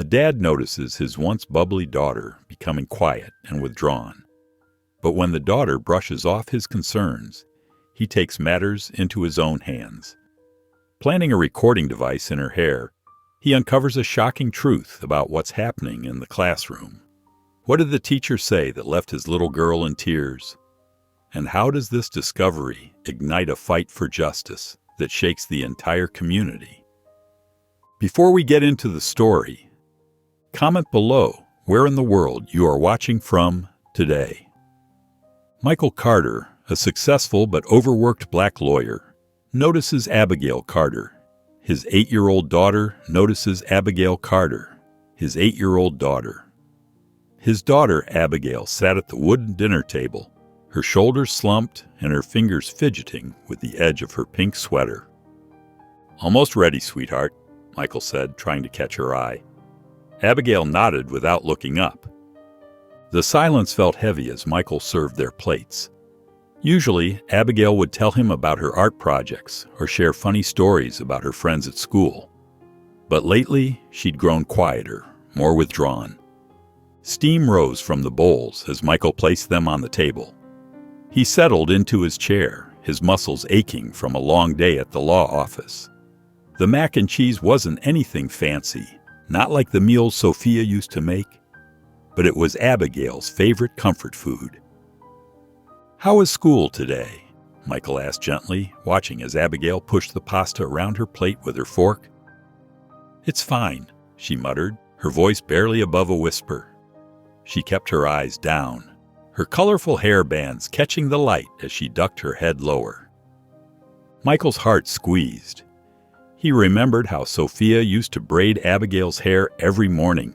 A dad notices his once bubbly daughter becoming quiet and withdrawn. But when the daughter brushes off his concerns, he takes matters into his own hands. Planting a recording device in her hair, he uncovers a shocking truth about what's happening in the classroom. What did the teacher say that left his little girl in tears? And how does this discovery ignite a fight for justice that shakes the entire community? Before we get into the story, comment below where in the world you are watching from today. Michael Carter, a successful but overworked black lawyer, notices Abigail Carter. His 8-year-old daughter notices Abigail Carter, his 8-year-old daughter. His daughter, Abigail, sat at the wooden dinner table, her shoulders slumped and her fingers fidgeting with the edge of her pink sweater. "Almost ready, sweetheart," Michael said, trying to catch her eye. Abigail nodded without looking up. The silence felt heavy as Michael served their plates. Usually, Abigail would tell him about her art projects or share funny stories about her friends at school. But lately, she'd grown quieter, more withdrawn. Steam rose from the bowls as Michael placed them on the table. He settled into his chair, his muscles aching from a long day at the law office. The mac and cheese wasn't anything fancy, not like the meals Sophia used to make, but it was Abigail's favorite comfort food. "How was school today?" Michael asked gently, watching as Abigail pushed the pasta around her plate with her fork. "It's fine," she muttered, her voice barely above a whisper. She kept her eyes down, her colorful hair bands catching the light as she ducked her head lower. Michael's heart squeezed. He remembered how Sophia used to braid Abigail's hair every morning,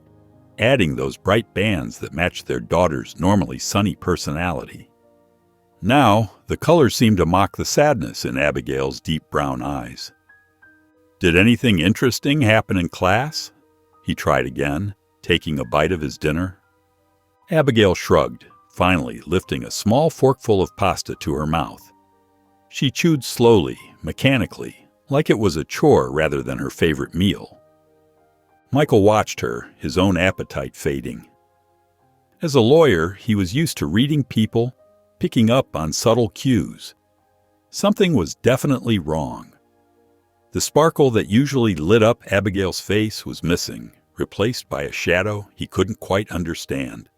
adding those bright bands that matched their daughter's normally sunny personality. Now, the colors seemed to mock the sadness in Abigail's deep brown eyes. "Did anything interesting happen in class?" He tried again, taking a bite of his dinner. Abigail shrugged, finally lifting a small forkful of pasta to her mouth. She chewed slowly, mechanically, like it was a chore rather than her favorite meal. Michael watched her, his own appetite fading. As a lawyer, he was used to reading people, picking up on subtle cues. Something was definitely wrong. The sparkle that usually lit up Abigail's face was missing, replaced by a shadow he couldn't quite understand.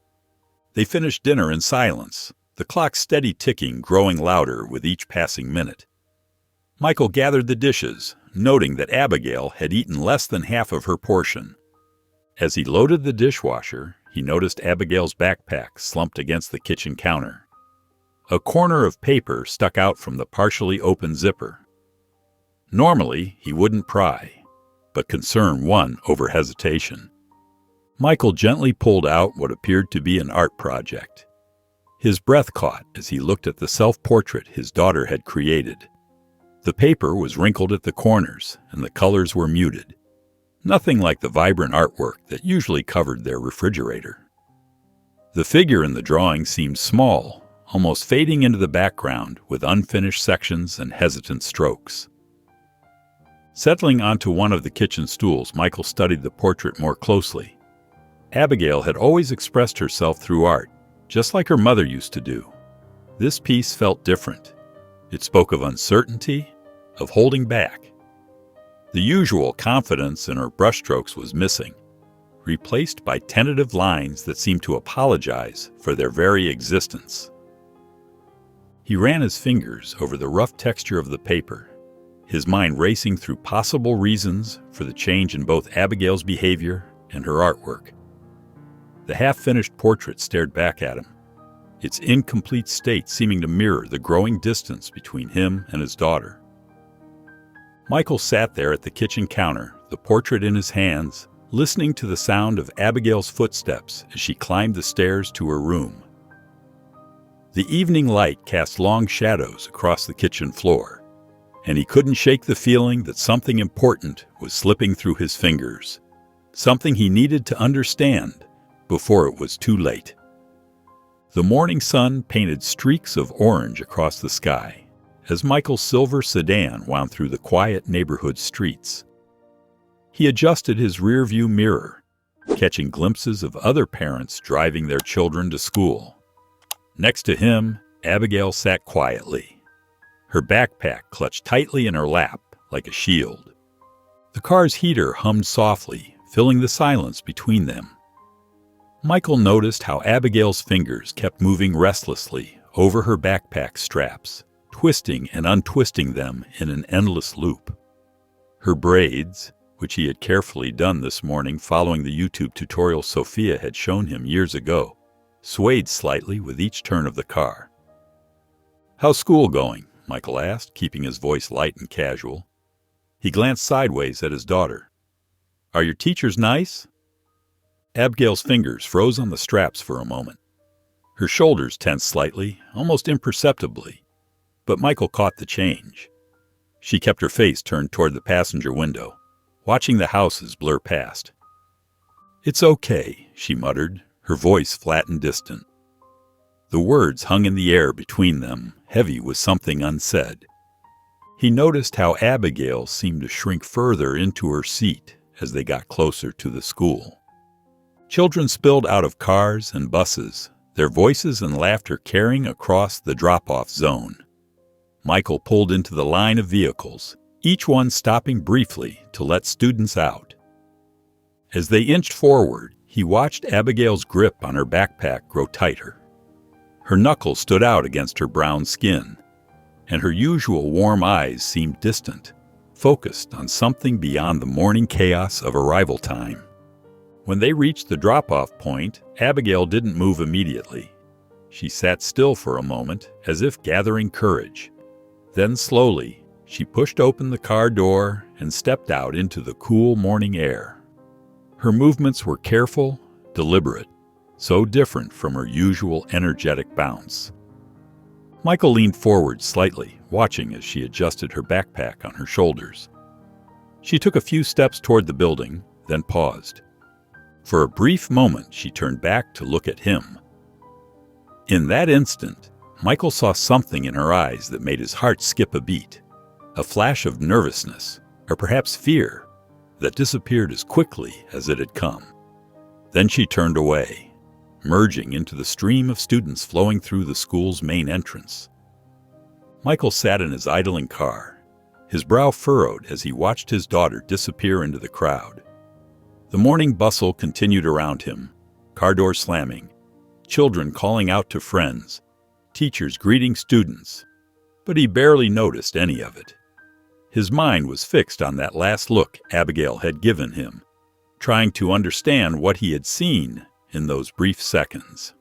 They finished dinner in silence, the clock's steady ticking growing louder with each passing minute. Michael gathered the dishes, noting that Abigail had eaten less than half of her portion. As he loaded the dishwasher, he noticed Abigail's backpack slumped against the kitchen counter. A corner of paper stuck out from the partially open zipper. Normally, he wouldn't pry, but concern won over hesitation. Michael gently pulled out what appeared to be an art project. His breath caught as he looked at the self-portrait his daughter had created. The paper was wrinkled at the corners, and the colors were muted. Nothing like the vibrant artwork that usually covered their refrigerator. The figure in the drawing seemed small, almost fading into the background with unfinished sections and hesitant strokes. Settling onto one of the kitchen stools, Michael studied the portrait more closely. Abigail had always expressed herself through art, just like her mother used to do. This piece felt different. It spoke of uncertainty, of holding back. The usual confidence in her brushstrokes was missing, replaced by tentative lines that seemed to apologize for their very existence. He ran his fingers over the rough texture of the paper, his mind racing through possible reasons for the change in both Abigail's behavior and her artwork. The half-finished portrait stared back at him, its incomplete state seeming to mirror the growing distance between him and his daughter. Michael sat there at the kitchen counter, the portrait in his hands, listening to the sound of Abigail's footsteps as she climbed the stairs to her room. The evening light cast long shadows across the kitchen floor, and he couldn't shake the feeling that something important was slipping through his fingers, something he needed to understand before it was too late. The morning sun painted streaks of orange across the sky as Michael's silver sedan wound through the quiet neighborhood streets. He adjusted his rearview mirror, catching glimpses of other parents driving their children to school. Next to him, Abigail sat quietly, her backpack clutched tightly in her lap like a shield. The car's heater hummed softly, filling the silence between them. Michael noticed how Abigail's fingers kept moving restlessly over her backpack straps, twisting and untwisting them in an endless loop. Her braids, which he had carefully done this morning following the YouTube tutorial Sophia had shown him years ago, swayed slightly with each turn of the car. "How's school going?" Michael asked, keeping his voice light and casual. He glanced sideways at his daughter. "Are your teachers nice?" Abigail's fingers froze on the straps for a moment. Her shoulders tensed slightly, almost imperceptibly, but Michael caught the change. She kept her face turned toward the passenger window, watching the houses blur past. "It's okay," she muttered, her voice flat and distant. The words hung in the air between them, heavy with something unsaid. He noticed how Abigail seemed to shrink further into her seat as they got closer to the school. Children spilled out of cars and buses, their voices and laughter carrying across the drop-off zone. Michael pulled into the line of vehicles, each one stopping briefly to let students out. As they inched forward, he watched Abigail's grip on her backpack grow tighter. Her knuckles stood out against her brown skin, and her usual warm eyes seemed distant, focused on something beyond the morning chaos of arrival time. When they reached the drop-off point, Abigail didn't move immediately. She sat still for a moment, as if gathering courage. Then slowly, she pushed open the car door and stepped out into the cool morning air. Her movements were careful, deliberate, so different from her usual energetic bounce. Michael leaned forward slightly, watching as she adjusted her backpack on her shoulders. She took a few steps toward the building, then paused. For a brief moment, she turned back to look at him. In that instant, Michael saw something in her eyes that made his heart skip a beat, a flash of nervousness, or perhaps fear, that disappeared as quickly as it had come. Then she turned away, merging into the stream of students flowing through the school's main entrance. Michael sat in his idling car, his brow furrowed as he watched his daughter disappear into the crowd. The morning bustle continued around him, car doors slamming, children calling out to friends, teachers greeting students, but he barely noticed any of it. His mind was fixed on that last look Abigail had given him, trying to understand what he had seen in those brief seconds.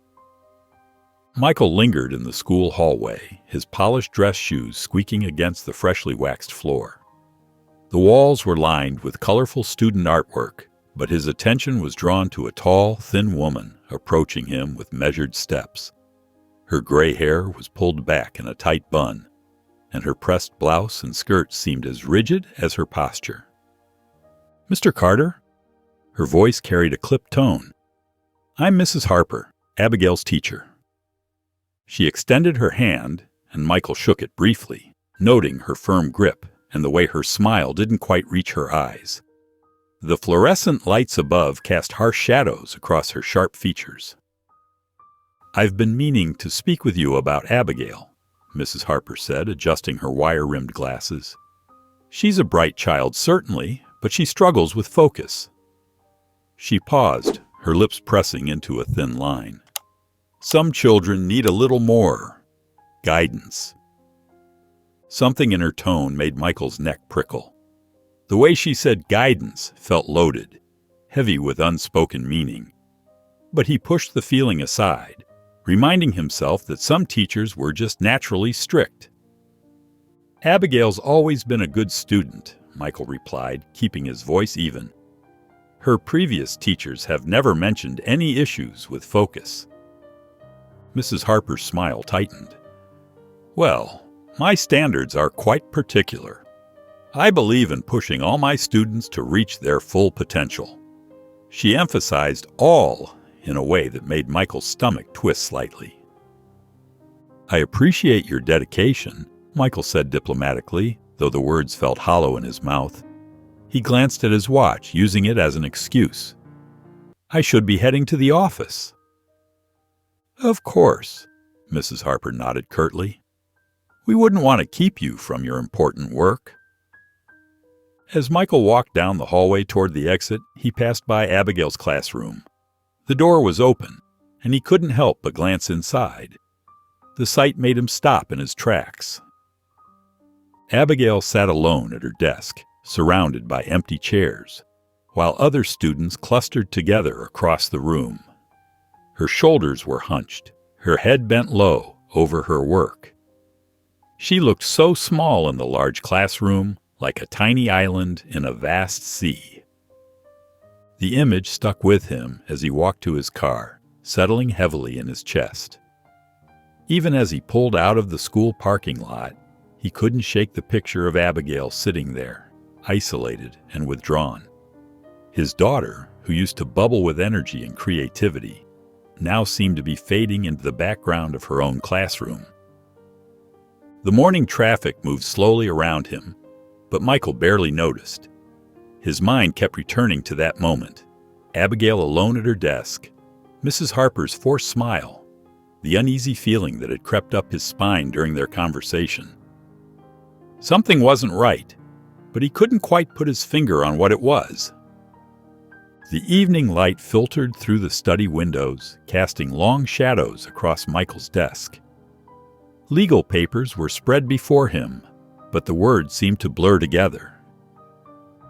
Michael lingered in the school hallway, his polished dress shoes squeaking against the freshly waxed floor. The walls were lined with colorful student artwork, but his attention was drawn to a tall, thin woman approaching him with measured steps. Her gray hair was pulled back in a tight bun, and her pressed blouse and skirt seemed as rigid as her posture. "Mr. Carter?" Her voice carried a clipped tone. "I'm Mrs. Harper, Abigail's teacher." She extended her hand, and Michael shook it briefly, noting her firm grip and the way her smile didn't quite reach her eyes. The fluorescent lights above cast harsh shadows across her sharp features. "I've been meaning to speak with you about Abigail," Mrs. Harper said, adjusting her wire-rimmed glasses. "She's a bright child, certainly, but she struggles with focus." She paused, her lips pressing into a thin line. "Some children need a little more guidance." Something in her tone made Michael's neck prickle. The way she said guidance felt loaded, heavy with unspoken meaning. But he pushed the feeling aside, reminding himself that some teachers were just naturally strict. "Abigail's always been a good student," Michael replied, keeping his voice even. "Her previous teachers have never mentioned any issues with focus." Mrs. Harper's smile tightened. "Well, my standards are quite particular. I believe in pushing all my students to reach their full potential." She emphasized all in a way that made Michael's stomach twist slightly. "I appreciate your dedication," Michael said diplomatically, though the words felt hollow in his mouth. He glanced at his watch, using it as an excuse. I should be heading to the office." "Of course," Mrs. Harper nodded curtly. "We wouldn't want to keep you from your important work." As Michael walked down the hallway toward the exit, he passed by Abigail's classroom. The door was open, and he couldn't help but glance inside. The sight made him stop in his tracks. Abigail sat alone at her desk, surrounded by empty chairs, while other students clustered together across the room. Her shoulders were hunched, her head bent low over her work. She looked so small in the large classroom, like a tiny island in a vast sea. The image stuck with him as he walked to his car, settling heavily in his chest. Even as he pulled out of the school parking lot, he couldn't shake the picture of Abigail sitting there, isolated and withdrawn. His daughter, who used to bubble with energy and creativity, now seemed to be fading into the background of her own classroom. The morning traffic moved slowly around him, but Michael barely noticed. His mind kept returning to that moment, Abigail alone at her desk, Mrs. Harper's forced smile, the uneasy feeling that had crept up his spine during their conversation. Something wasn't right, but he couldn't quite put his finger on what it was. The evening light filtered through the study windows, casting long shadows across Michael's desk. Legal papers were spread before him, but the words seemed to blur together.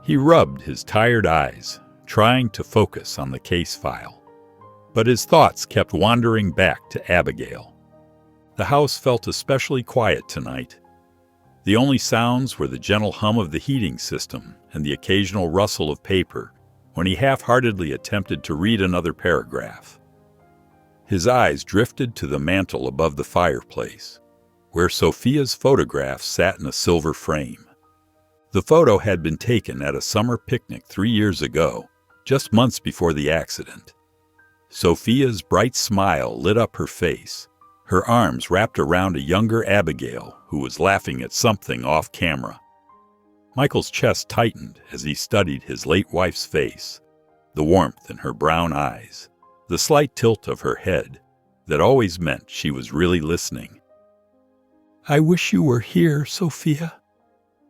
He rubbed his tired eyes, trying to focus on the case file, but his thoughts kept wandering back to Abigail. The house felt especially quiet tonight. The only sounds were the gentle hum of the heating system and the occasional rustle of paper when he half-heartedly attempted to read another paragraph. His eyes drifted to the mantel above the fireplace, where Sophia's photograph sat in a silver frame. The photo had been taken at a summer picnic 3 years ago, just months before the accident. Sophia's bright smile lit up her face, her arms wrapped around a younger Abigail who was laughing at something off camera. Michael's chest tightened as he studied his late wife's face, the warmth in her brown eyes, the slight tilt of her head that always meant she was really listening. "I wish you were here, Sophia,"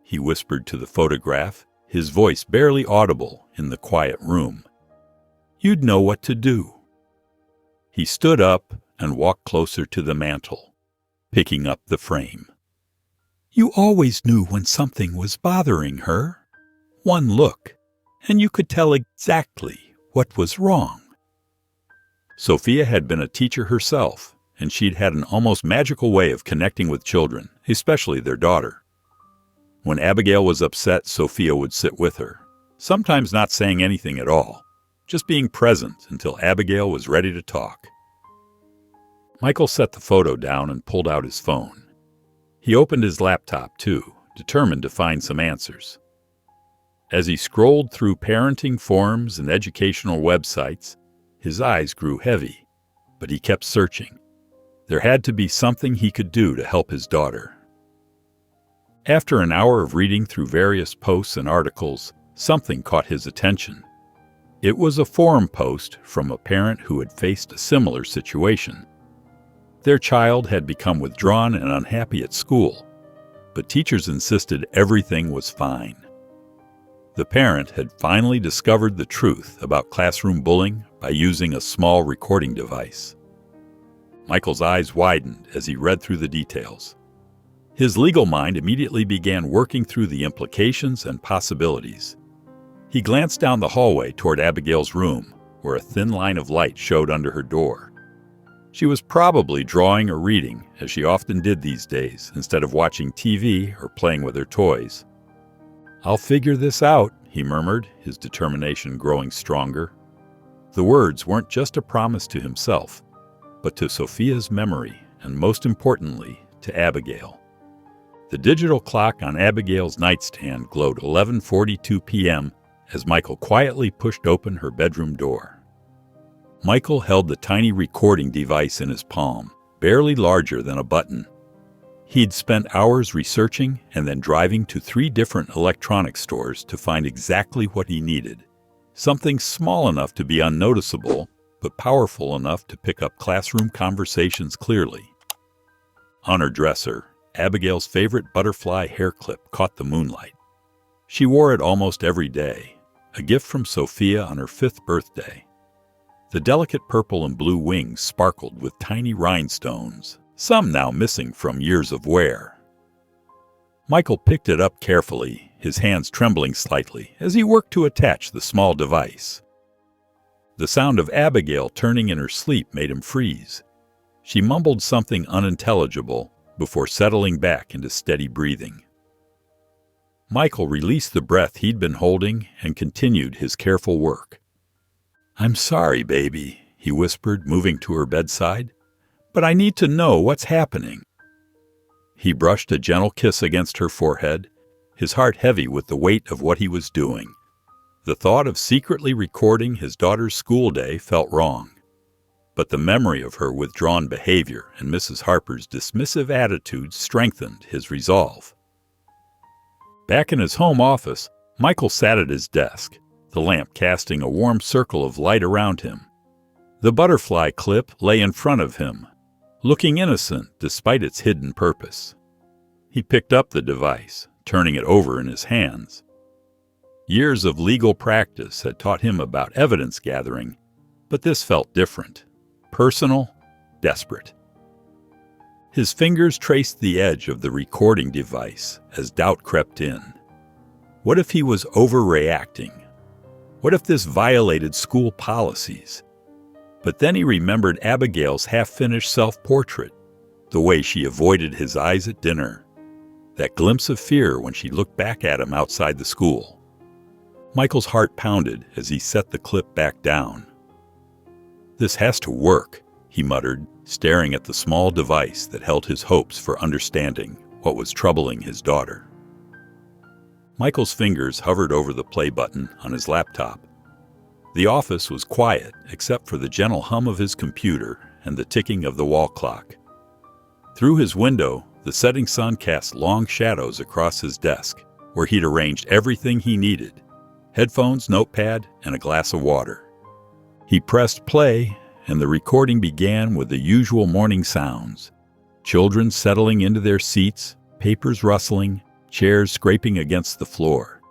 he whispered to the photograph, his voice barely audible in the quiet room. "You'd know what to do." He stood up and walked closer to the mantel, picking up the frame. "You always knew when something was bothering her. One look, and you could tell exactly what was wrong." Sophia had been a teacher herself, and she'd had an almost magical way of connecting with children, especially their daughter. When Abigail was upset, Sophia would sit with her, sometimes not saying anything at all, just being present until Abigail was ready to talk. Michael set the photo down and pulled out his phone. He opened his laptop, too, determined to find some answers. As he scrolled through parenting forums and educational websites, his eyes grew heavy, but he kept searching. There had to be something he could do to help his daughter. After an hour of reading through various posts and articles, something caught his attention. It was a forum post from a parent who had faced a similar situation. Their child had become withdrawn and unhappy at school, but teachers insisted everything was fine. The parent had finally discovered the truth about classroom bullying by using a small recording device. Michael's eyes widened as he read through the details. His legal mind immediately began working through the implications and possibilities. He glanced down the hallway toward Abigail's room, where a thin line of light showed under her door. She was probably drawing or reading, as she often did these days, instead of watching TV or playing with her toys. "I'll figure this out," he murmured, his determination growing stronger. The words weren't just a promise to himself, but to Sophia's memory, and most importantly, to Abigail. The digital clock on Abigail's nightstand glowed 11:42 p.m. as Michael quietly pushed open her bedroom door. Michael held the tiny recording device in his palm, barely larger than a button. He'd spent hours researching and then driving to 3 different electronics stores to find exactly what he needed: something small enough to be unnoticeable, but powerful enough to pick up classroom conversations clearly. On her dresser, Abigail's favorite butterfly hair clip caught the moonlight. She wore it almost every day, a gift from Sophia on her 5th birthday. The delicate purple and blue wings sparkled with tiny rhinestones, some now missing from years of wear. Michael picked it up carefully, his hands trembling slightly as he worked to attach the small device. The sound of Abigail turning in her sleep made him freeze. She mumbled something unintelligible before settling back into steady breathing. Michael released the breath he'd been holding and continued his careful work. "I'm sorry, baby," he whispered, moving to her bedside, "but I need to know what's happening." He brushed a gentle kiss against her forehead, his heart heavy with the weight of what he was doing. The thought of secretly recording his daughter's school day felt wrong, but the memory of her withdrawn behavior and Mrs. Harper's dismissive attitude strengthened his resolve. Back in his home office, Michael sat at his desk, the lamp casting a warm circle of light around him. The butterfly clip lay in front of him, looking innocent despite its hidden purpose. He picked up the device, turning it over in his hands. Years of legal practice had taught him about evidence gathering, but this felt different, personal, desperate. His fingers traced the edge of the recording device as doubt crept in. What if he was overreacting? What if this violated school policies? But then he remembered Abigail's half-finished self-portrait, the way she avoided his eyes at dinner, that glimpse of fear when she looked back at him outside the school. Michael's heart pounded as he set the clip back down. "This has to work," he muttered, staring at the small device that held his hopes for understanding what was troubling his daughter. Michael's fingers hovered over the play button on his laptop. The office was quiet except for the gentle hum of his computer and the ticking of the wall clock. Through his window, the setting sun cast long shadows across his desk, where he'd arranged everything he needed: headphones, notepad, and a glass of water. He pressed play, and the recording began with the usual morning sounds: children settling into their seats, papers rustling, chairs scraping against the floor.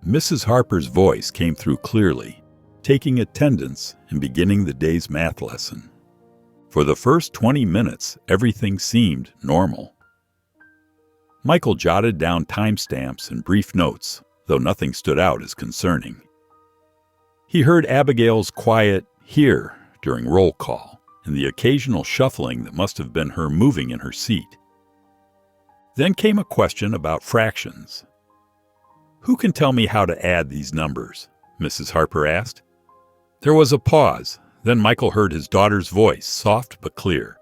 Mrs. Harper's voice came through clearly, taking attendance and beginning the day's math lesson. For the first 20 minutes, everything seemed normal. Michael jotted down timestamps and brief notes, though nothing stood out as concerning. He heard Abigail's quiet "here" during roll call, and the occasional shuffling that must have been her moving in her seat. Then came a question about fractions. "Who can tell me how to add these numbers?" Mrs. Harper asked. There was a pause, then Michael heard his daughter's voice, soft but clear.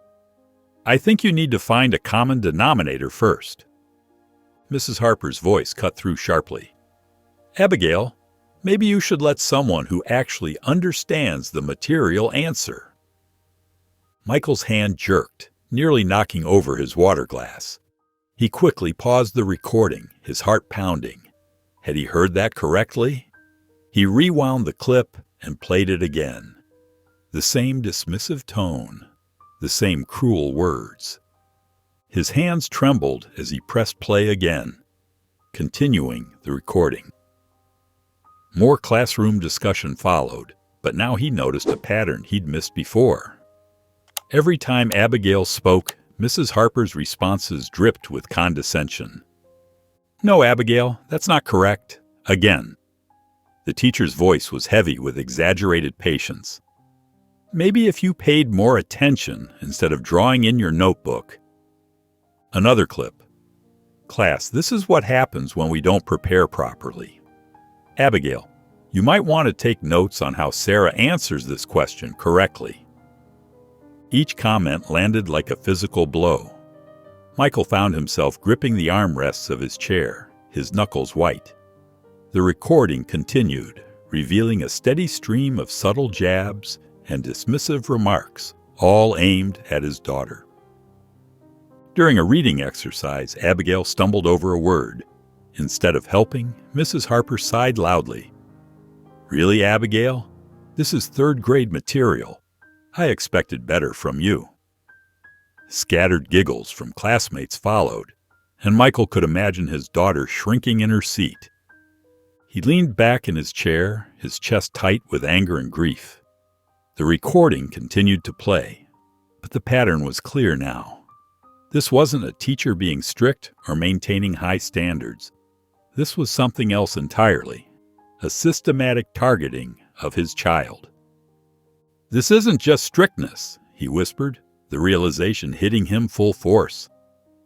"I think you need to find a common denominator first." Mrs. Harper's voice cut through sharply. "Abigail, maybe you should let someone who actually understands the material answer." Michael's hand jerked, nearly knocking over his water glass. He quickly paused the recording, his heart pounding. Had he heard that correctly? He rewound the clip and played it again. The same dismissive tone, the same cruel words. His hands trembled as he pressed play again, continuing the recording. More classroom discussion followed, but now he noticed a pattern he'd missed before. Every time Abigail spoke, Mrs. Harper's responses dripped with condescension. "No, Abigail, that's not correct." Again. The teacher's voice was heavy with exaggerated patience. "Maybe if you paid more attention instead of drawing in your notebook." Another clip. "Class, this is what happens when we don't prepare properly. Abigail, you might want to take notes on how Sarah answers this question correctly." Each comment landed like a physical blow. Michael found himself gripping the armrests of his chair, his knuckles white. The recording continued, revealing a steady stream of subtle jabs and dismissive remarks, all aimed at his daughter. During a reading exercise, Abigail stumbled over a word. Instead of helping, Mrs. Harper sighed loudly. "Really, Abigail? This is third-grade material. I expected better from you." Scattered giggles from classmates followed, and Michael could imagine his daughter shrinking in her seat. He leaned back in his chair, his chest tight with anger and grief. The recording continued to play, but the pattern was clear now. This wasn't a teacher being strict or maintaining high standards. This was something else entirely, a systematic targeting of his child. "This isn't just strictness," he whispered, the realization hitting him full force.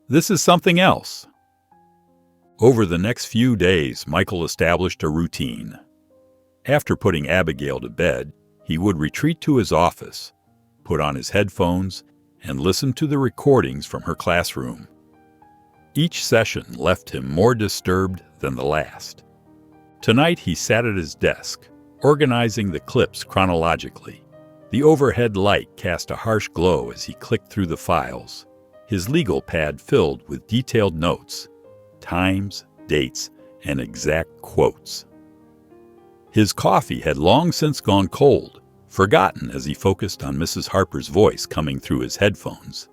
"This is something else." Over the next few days, Michael established a routine. After putting Abigail to bed, he would retreat to his office, put on his headphones, and listen to the recordings from her classroom. Each session left him more disturbed than the last. Tonight he sat at his desk, organizing the clips chronologically. The overhead light cast a harsh glow as he clicked through the files, his legal pad filled with detailed notes, times, dates, and exact quotes. His coffee had long since gone cold, forgotten as he focused on Mrs. Harper's voice coming through his headphones.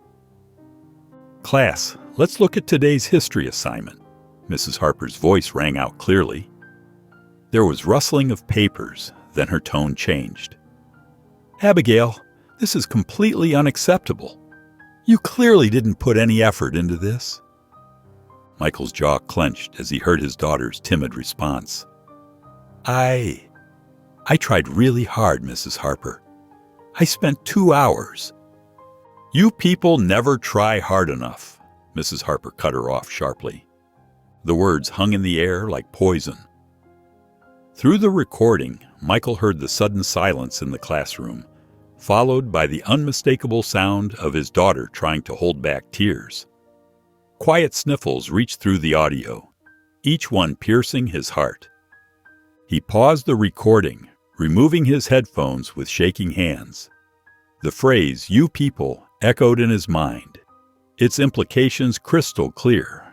"Class, let's look at today's history assignment." Mrs. Harper's voice rang out clearly. There was rustling of papers, then her tone changed. "Abigail, this is completely unacceptable. You clearly didn't put any effort into this." Michael's jaw clenched as he heard his daughter's timid response. I tried really hard, Mrs. Harper. I spent 2 hours." "You people never try hard enough," Mrs. Harper cut her off sharply. The words hung in the air like poison. Through the recording, Michael heard the sudden silence in the classroom, followed by the unmistakable sound of his daughter trying to hold back tears. Quiet sniffles reached through the audio, each one piercing his heart. He paused the recording, removing his headphones with shaking hands. The phrase, "you people," echoed in his mind, its implications crystal clear.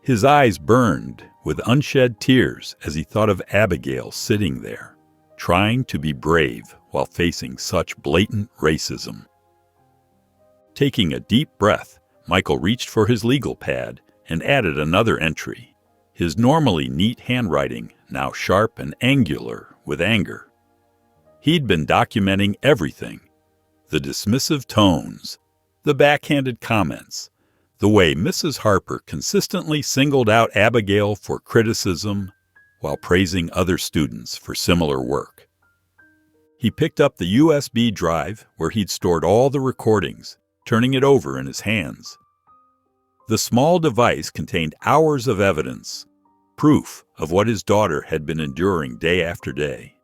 His eyes burned with unshed tears as he thought of Abigail sitting there, trying to be brave while facing such blatant racism. Taking a deep breath, Michael reached for his legal pad and added another entry, his normally neat handwriting now sharp and angular with anger. He'd been documenting everything: the dismissive tones, the backhanded comments, the way Mrs. Harper consistently singled out Abigail for criticism while praising other students for similar work. He picked up the USB drive where he'd stored all the recordings, turning it over in his hands. The small device contained hours of evidence, proof of what his daughter had been enduring day after day.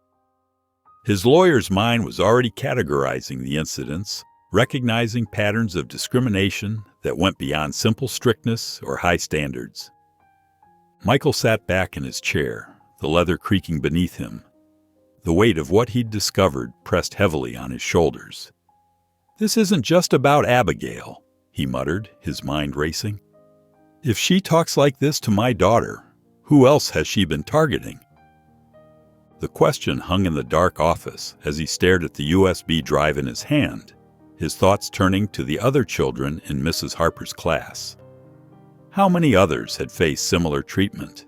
His lawyer's mind was already categorizing the incidents, recognizing patterns of discrimination that went beyond simple strictness or high standards. Michael sat back in his chair, the leather creaking beneath him. The weight of what he'd discovered pressed heavily on his shoulders. "This isn't just about Abigail," he muttered, his mind racing. "If she talks like this to my daughter, who else has she been targeting?" The question hung in the dark office as he stared at the USB drive in his hand, his thoughts turning to the other children in Mrs. Harper's class. How many others had faced similar treatment?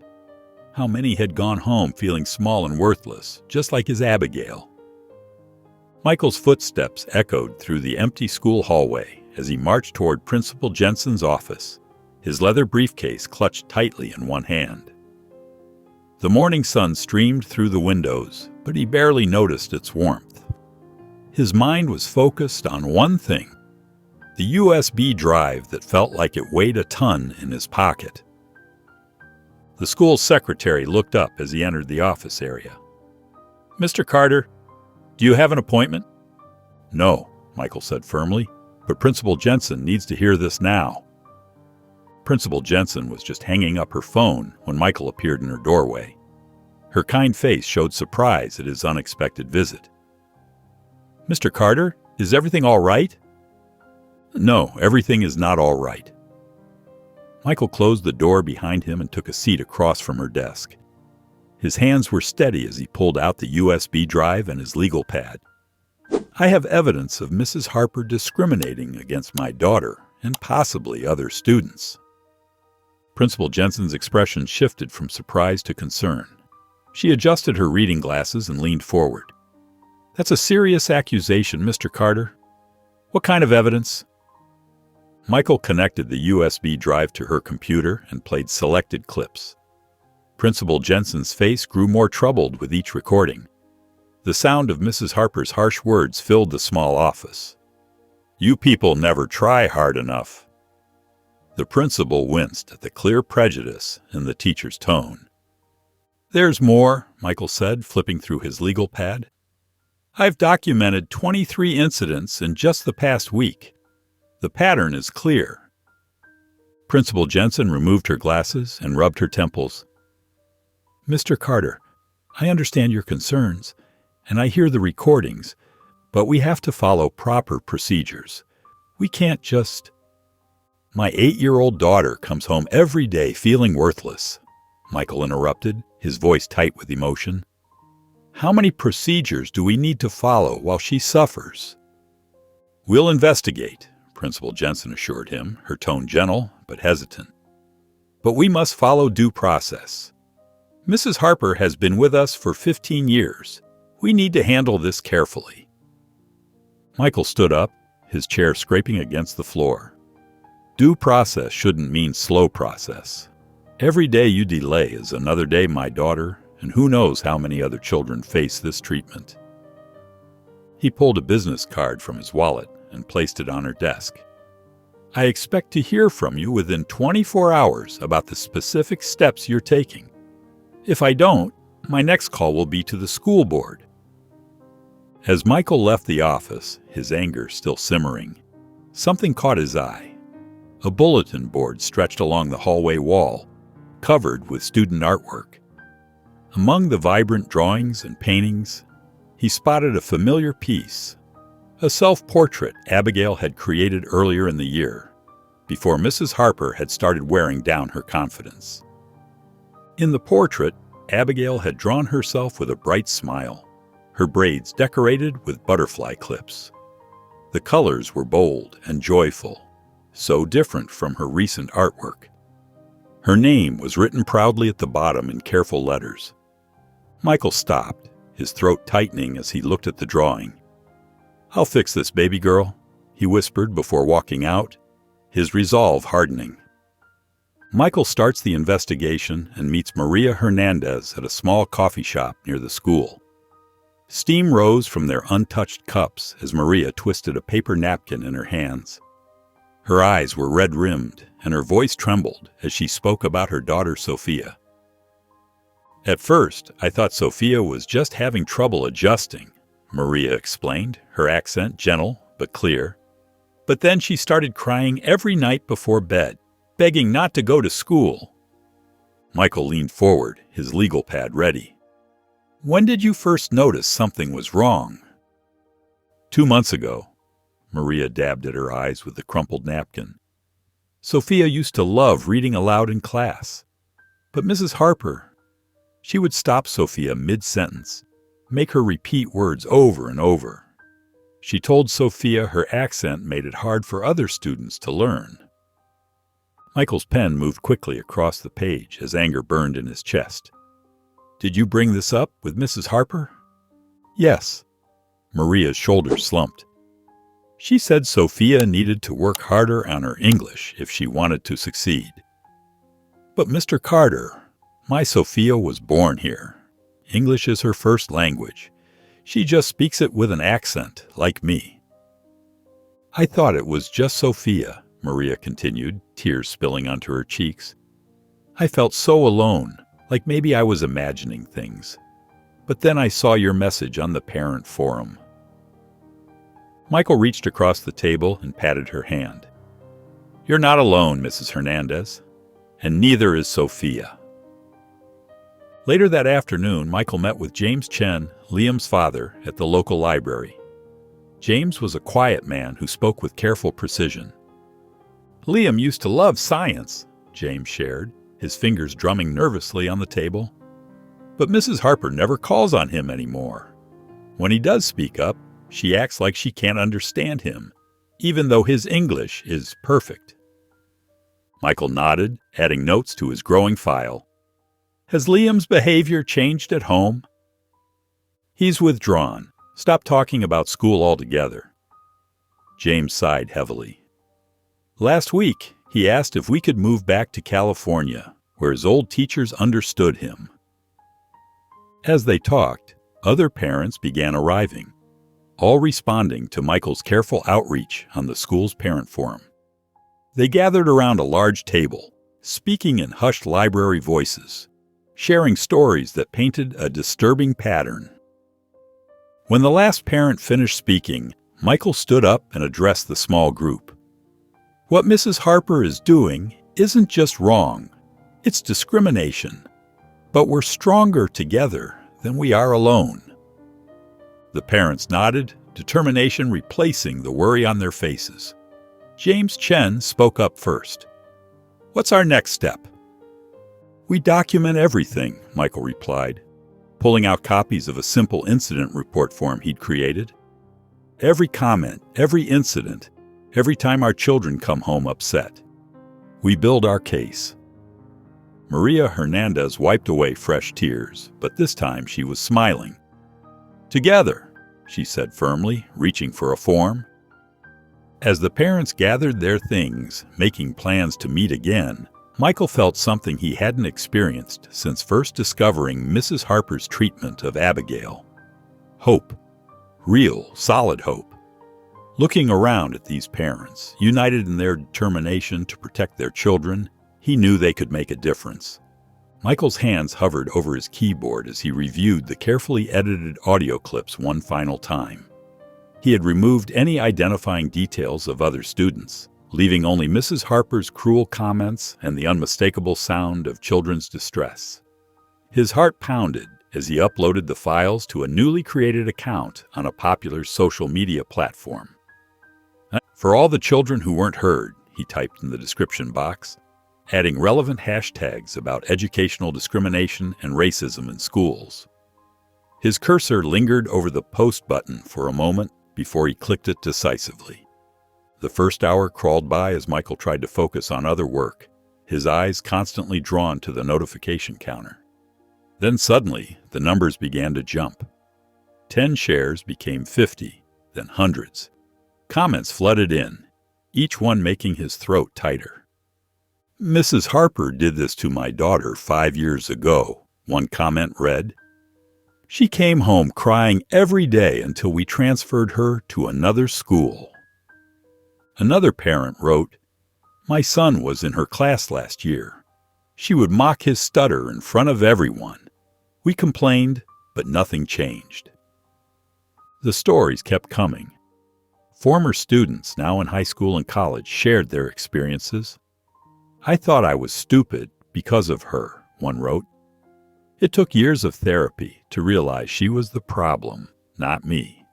How many had gone home feeling small and worthless, just like his Abigail? Michael's footsteps echoed through the empty school hallway as he marched toward Principal Jensen's office, his leather briefcase clutched tightly in one hand. The morning sun streamed through the windows, but he barely noticed its warmth. His mind was focused on one thing: the USB drive that felt like it weighed a ton in his pocket. The school secretary looked up as he entered the office area. "Mr. Carter, do you have an appointment?" "No," Michael said firmly, "but Principal Jensen needs to hear this now." Principal Jensen was just hanging up her phone when Michael appeared in her doorway. Her kind face showed surprise at his unexpected visit. "Mr. Carter, is everything all right?" "No, everything is not all right." Michael closed the door behind him and took a seat across from her desk. His hands were steady as he pulled out the USB drive and his legal pad. "I have evidence of Mrs. Harper discriminating against my daughter and possibly other students." Principal Jensen's expression shifted from surprise to concern. She adjusted her reading glasses and leaned forward. "That's a serious accusation, Mr. Carter. What kind of evidence?" Michael connected the USB drive to her computer and played selected clips. Principal Jensen's face grew more troubled with each recording. The sound of Mrs. Harper's harsh words filled the small office. "You people never try hard enough." The principal winced at the clear prejudice in the teacher's tone. "There's more," Michael said, flipping through his legal pad. "I've documented 23 incidents in just the past week. The pattern is clear." Principal Jensen removed her glasses and rubbed her temples. "Mr. Carter, I understand your concerns, and I hear the recordings, but we have to follow proper procedures. We can't just—" "My 8-year-old daughter comes home every day feeling worthless," Michael interrupted, his voice tight with emotion. "How many procedures do we need to follow while she suffers?" "We'll investigate," Principal Jensen assured him, her tone gentle but hesitant. "But we must follow due process. Mrs. Harper has been with us for 15 years. We need to handle this carefully." Michael stood up, his chair scraping against the floor. "Due process shouldn't mean slow process. Every day you delay is another day my daughter, and who knows how many other children, face this treatment." He pulled a business card from his wallet and placed it on her desk. "I expect to hear from you within 24 hours about the specific steps you're taking. If I don't, my next call will be to the school board." As Michael left the office, his anger still simmering, something caught his eye. A bulletin board stretched along the hallway wall, covered with student artwork. Among the vibrant drawings and paintings, he spotted a familiar piece, a self-portrait Abigail had created earlier in the year, before Mrs. Harper had started wearing down her confidence. In the portrait, Abigail had drawn herself with a bright smile, her braids decorated with butterfly clips. The colors were bold and joyful, so different from her recent artwork. Her name was written proudly at the bottom in careful letters. Michael stopped, his throat tightening as he looked at the drawing. "I'll fix this, baby girl," he whispered before walking out, his resolve hardening. Michael starts the investigation and meets Maria Hernandez at a small coffee shop near the school. Steam rose from their untouched cups as Maria twisted a paper napkin in her hands. Her eyes were red-rimmed, and her voice trembled as she spoke about her daughter Sophia. "At first, I thought Sophia was just having trouble adjusting," Maria explained, her accent gentle but clear. "But then she started crying every night before bed, begging not to go to school." Michael leaned forward, his legal pad ready. "When did you first notice something was wrong?" 2 months ago." Maria dabbed at her eyes with the crumpled napkin. "Sophia used to love reading aloud in class. But Mrs. Harper, she would stop Sophia mid-sentence, make her repeat words over and over. She told Sophia her accent made it hard for other students to learn." Michael's pen moved quickly across the page as anger burned in his chest. "Did you bring this up with Mrs. Harper?" "Yes." Maria's shoulders slumped. "She said Sophia needed to work harder on her English if she wanted to succeed." "But Mr. Carter, my Sophia was born here. English is her first language. She just speaks it with an accent, like me." "I thought it was just Sophia," Maria continued, tears spilling onto her cheeks. "I felt so alone, like maybe I was imagining things. But then I saw your message on the parent forum." Michael reached across the table and patted her hand. "You're not alone, Mrs. Hernandez, and neither is Sophia." Later that afternoon, Michael met with James Chen, Liam's father, at the local library. James was a quiet man who spoke with careful precision. "Liam used to love science," James shared, his fingers drumming nervously on the table. But Mrs. Harper never calls on him anymore. When he does speak up, she acts like she can't understand him, even though his English is perfect. Michael nodded, adding notes to his growing file. Has Liam's behavior changed at home? He's withdrawn. Stopped talking about school altogether. James sighed heavily. Last week, he asked if we could move back to California, where his old teachers understood him. As they talked, other parents began arriving, all responding to Michael's careful outreach on the school's parent forum. They gathered around a large table, speaking in hushed library voices, sharing stories that painted a disturbing pattern. When the last parent finished speaking, Michael stood up and addressed the small group. What Mrs. Harper is doing isn't just wrong, it's discrimination. But we're stronger together than we are alone. The parents nodded, determination replacing the worry on their faces. James Chen spoke up first. What's our next step? We document everything, Michael replied, pulling out copies of a simple incident report form he'd created. Every comment, every incident, every time our children come home upset. We build our case. Maria Hernandez wiped away fresh tears, but this time she was smiling. Together, she said firmly, reaching for a form. As the parents gathered their things, making plans to meet again, Michael felt something he hadn't experienced since first discovering Mrs. Harper's treatment of Abigail. Hope. Real, solid hope. Looking around at these parents, united in their determination to protect their children, he knew they could make a difference. Michael's hands hovered over his keyboard as he reviewed the carefully edited audio clips one final time. He had removed any identifying details of other students, leaving only Mrs. Harper's cruel comments and the unmistakable sound of children's distress. His heart pounded as he uploaded the files to a newly created account on a popular social media platform. For all the children who weren't heard, he typed in the description box, adding relevant hashtags about educational discrimination and racism in schools. His cursor lingered over the post button for a moment before he clicked it decisively. The first hour crawled by as Michael tried to focus on other work, his eyes constantly drawn to the notification counter. Then suddenly, the numbers began to jump. 10 shares became 50, then hundreds. Comments flooded in, each one making his throat tighter. Mrs. Harper did this to my daughter 5 years ago, one comment read. She came home crying every day until we transferred her to another school. Another parent wrote, my son was in her class last year. She would mock his stutter in front of everyone. We complained, but nothing changed. The stories kept coming. Former students, now in high school and college, shared their experiences. I thought I was stupid because of her, one wrote. It took years of therapy to realize she was the problem, not me.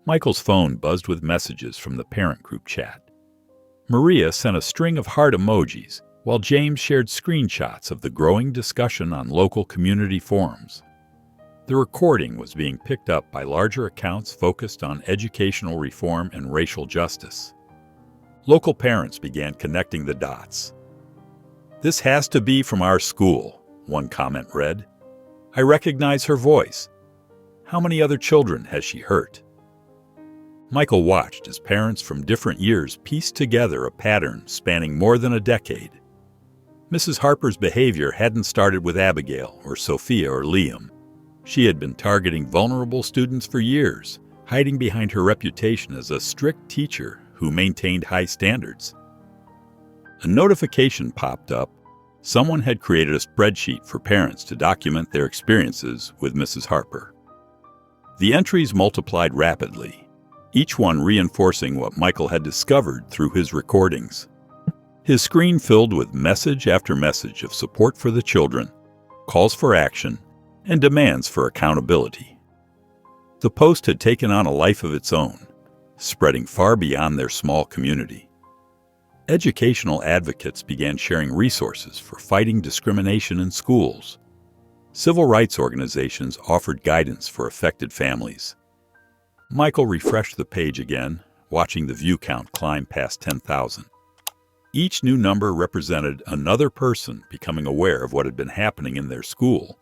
Michael's phone buzzed with messages from the parent group chat. Maria sent a string of heart emojis, while James shared screenshots of the growing discussion on local community forums. The recording was being picked up by larger accounts focused on educational reform and racial justice. Local parents began connecting the dots. This has to be from our school, one comment read. I recognize her voice. How many other children has she hurt? Michael watched as parents from different years pieced together a pattern spanning more than a decade. Mrs. Harper's behavior hadn't started with Abigail or Sophia or Liam. She had been targeting vulnerable students for years, hiding behind her reputation as a strict teacher who maintained high standards. A notification popped up. Someone had created a spreadsheet for parents to document their experiences with Mrs. Harper. The entries multiplied rapidly, each one reinforcing what Michael had discovered through his recordings. His screen filled with message after message of support for the children, calls for action, and demands for accountability. The post had taken on a life of its own, spreading far beyond their small community. Educational advocates began sharing resources for fighting discrimination in schools. Civil rights organizations offered guidance for affected families. Michael refreshed the page again, watching the view count climb past 10,000. Each new number represented another person becoming aware of what had been happening in their school.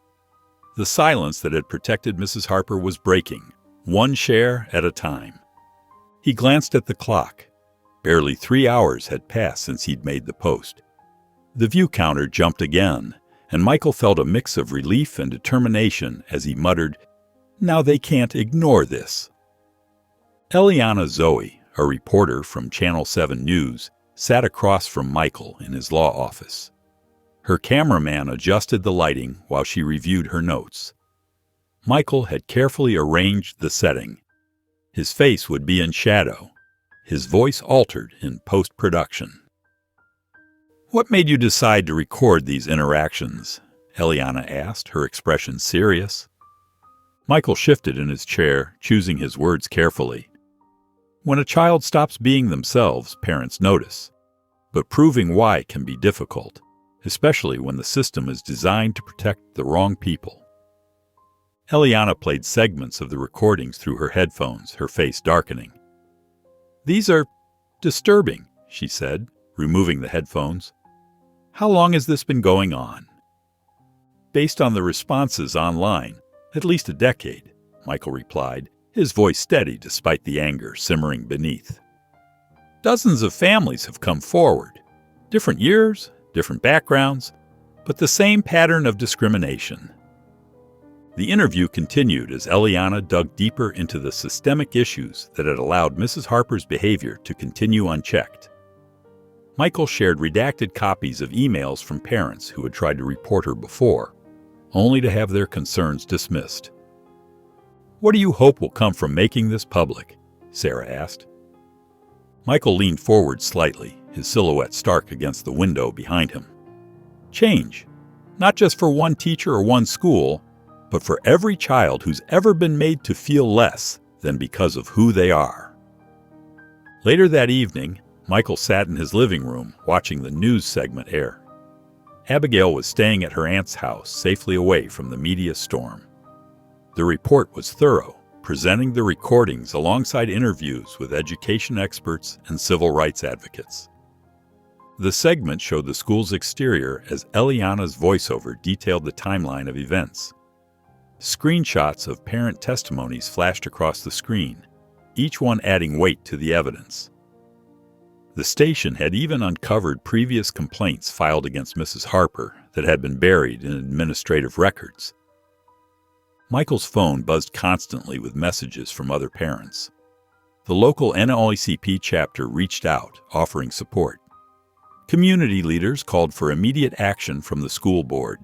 The silence that had protected Mrs. Harper was breaking, one share at a time. He glanced at the clock. Barely 3 hours had passed since he'd made the post. The view counter jumped again, and Michael felt a mix of relief and determination as he muttered, "Now they can't ignore this." Eliana Zoe, a reporter from Channel 7 News, sat across from Michael in his law office. Her cameraman adjusted the lighting while she reviewed her notes. Michael had carefully arranged the setting. His face would be in shadow, his voice altered in post-production. "What made you decide to record these interactions?" Eliana asked, her expression serious. Michael shifted in his chair, choosing his words carefully. When a child stops being themselves, parents notice. But proving why can be difficult, especially when the system is designed to protect the wrong people. Eliana played segments of the recordings through her headphones, her face darkening. "These are disturbing," she said, removing the headphones. "How long has this been going on?" "Based on the responses online, at least a decade," Michael replied, his voice steady despite the anger simmering beneath. "Dozens of families have come forward. Different years, different backgrounds, but the same pattern of discrimination." The interview continued as Eliana dug deeper into the systemic issues that had allowed Mrs. Harper's behavior to continue unchecked. Michael shared redacted copies of emails from parents who had tried to report her before, only to have their concerns dismissed. "What do you hope will come from making this public?" Sarah asked. Michael leaned forward slightly, his silhouette stark against the window behind him. "Change. Not just for one teacher or one school, but for every child who's ever been made to feel less than because of who they are." Later that evening, Michael sat in his living room watching the news segment air. Abigail was staying at her aunt's house, safely away from the media storm. The report was thorough, presenting the recordings alongside interviews with education experts and civil rights advocates. The segment showed the school's exterior as Eliana's voiceover detailed the timeline of events. Screenshots of parent testimonies flashed across the screen, each one adding weight to the evidence. The station had even uncovered previous complaints filed against Mrs. Harper that had been buried in administrative records. Michael's phone buzzed constantly with messages from other parents. The local NAACP chapter reached out, offering support. Community leaders called for immediate action from the school board.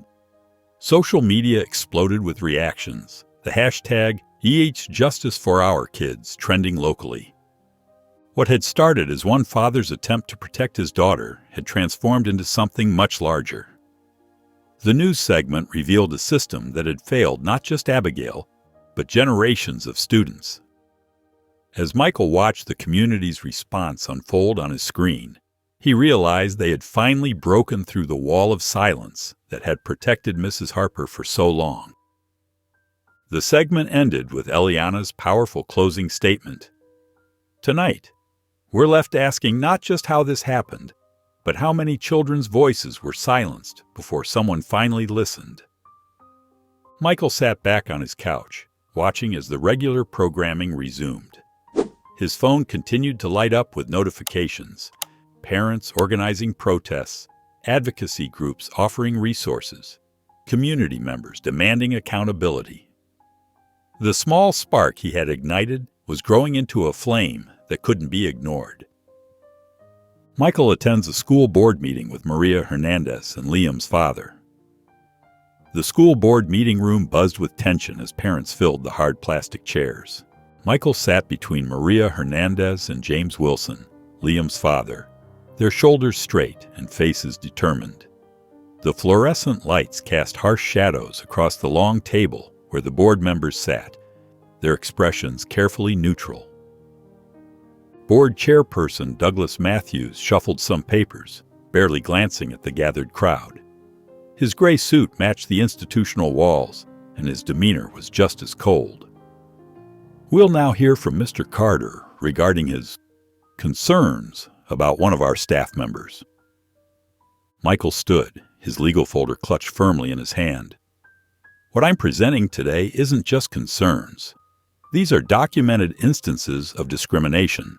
Social media exploded with reactions, the hashtag #EHJusticeForOurKids trending locally. What had started as one father's attempt to protect his daughter had transformed into something much larger. The news segment revealed a system that had failed not just Abigail, but generations of students. As Michael watched the community's response unfold on his screen, he realized they had finally broken through the wall of silence that had protected Mrs. Harper for so long. The segment ended with Eliana's powerful closing statement. "Tonight, we're left asking not just how this happened, but how many children's voices were silenced before someone finally listened." Michael sat back on his couch, watching as the regular programming resumed. His phone continued to light up with notifications, parents organizing protests, advocacy groups offering resources, community members demanding accountability. The small spark he had ignited was growing into a flame that couldn't be ignored. Michael attends a school board meeting with Maria Hernandez and Liam's father. The school board meeting room buzzed with tension as parents filled the hard plastic chairs. Michael sat between Maria Hernandez and James Wilson, Liam's father, their shoulders straight and faces determined. The fluorescent lights cast harsh shadows across the long table where the board members sat, their expressions carefully neutral. Board chairperson Douglas Matthews shuffled some papers, barely glancing at the gathered crowd. His gray suit matched the institutional walls, and his demeanor was just as cold. We'll now hear from Mr. Carter regarding his concerns about one of our staff members. Michael stood, his legal folder clutched firmly in his hand. What I'm presenting today isn't just concerns. These are documented instances of discrimination.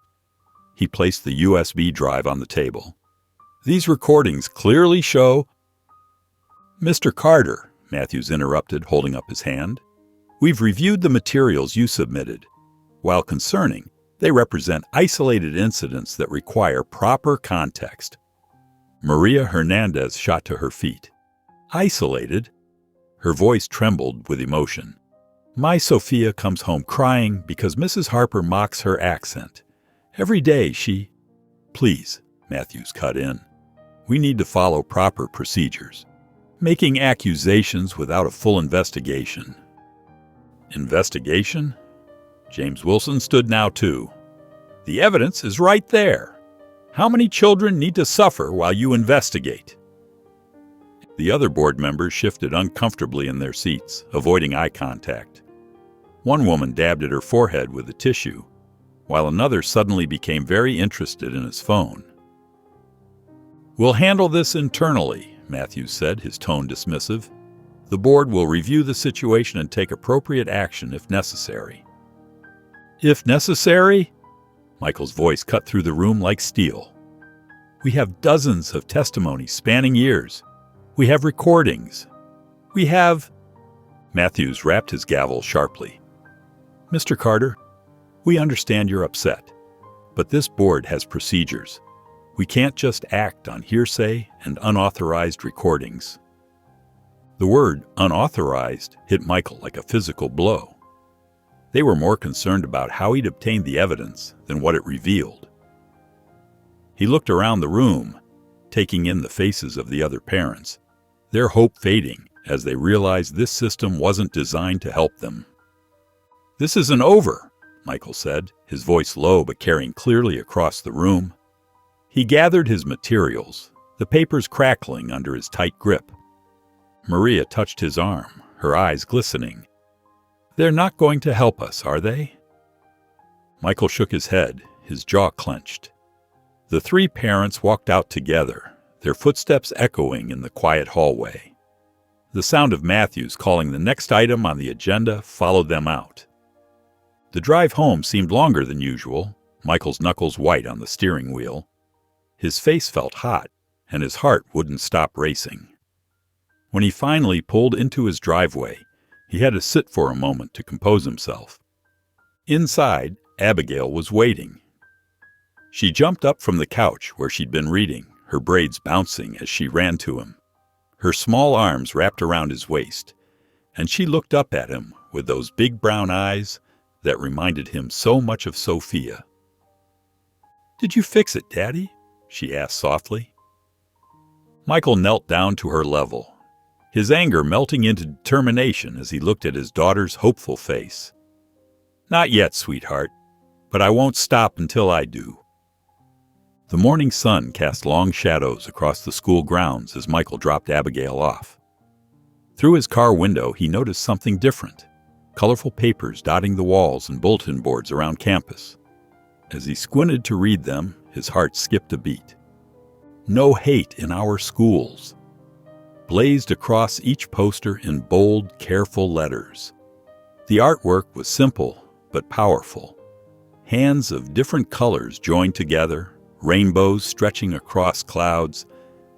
He placed the USB drive on the table. These recordings clearly show... Mr. Carter, Matthews interrupted, holding up his hand. We've reviewed the materials you submitted. While concerning, they represent isolated incidents that require proper context. Maria Hernandez shot to her feet. Isolated? Her voice trembled with emotion. My Sophia comes home crying because Mrs. Harper mocks her accent. Every day she... Please, Matthews cut in. We need to follow proper procedures. Making accusations without a full investigation. Investigation? James Wilson stood now too. The evidence is right there. How many children need to suffer while you investigate? The other board members shifted uncomfortably in their seats, avoiding eye contact. One woman dabbed at her forehead with a tissue, while another suddenly became very interested in his phone. We'll handle this internally, Matthews said, his tone dismissive. The board will review the situation and take appropriate action if necessary. If necessary? Michael's voice cut through the room like steel. We have dozens of testimonies spanning years. We have recordings. We have... Matthews rapped his gavel sharply. Mr. Carter, we understand you're upset, but this board has procedures. We can't just act on hearsay and unauthorized recordings. The word unauthorized hit Michael like a physical blow. They were more concerned about how he'd obtained the evidence than what it revealed. He looked around the room, taking in the faces of the other parents, their hope fading as they realized this system wasn't designed to help them. This isn't over, Michael said, his voice low but carrying clearly across the room. He gathered his materials, the papers crackling under his tight grip. Maria touched his arm, her eyes glistening. They're not going to help us, are they? Michael shook his head, his jaw clenched. The three parents walked out together, their footsteps echoing in the quiet hallway. The sound of Matthews calling the next item on the agenda followed them out. The drive home seemed longer than usual, Michael's knuckles white on the steering wheel. His face felt hot, and his heart wouldn't stop racing. When he finally pulled into his driveway, he had to sit for a moment to compose himself. Inside, Abigail was waiting. She jumped up from the couch where she'd been reading, her braids bouncing as she ran to him. Her small arms wrapped around his waist, and she looked up at him with those big brown eyes that reminded him so much of Sophia. "Did you fix it, Daddy?" she asked softly. Michael knelt down to her level, his anger melting into determination as he looked at his daughter's hopeful face. "Not yet, sweetheart, but I won't stop until I do." The morning sun cast long shadows across the school grounds as Michael dropped Abigail off. Through his car window, he noticed something different, colorful papers dotting the walls and bulletin boards around campus. As he squinted to read them, his heart skipped a beat. "No hate in our schools," blazed across each poster in bold, careful letters. The artwork was simple but powerful. Hands of different colors joined together, rainbows stretching across clouds,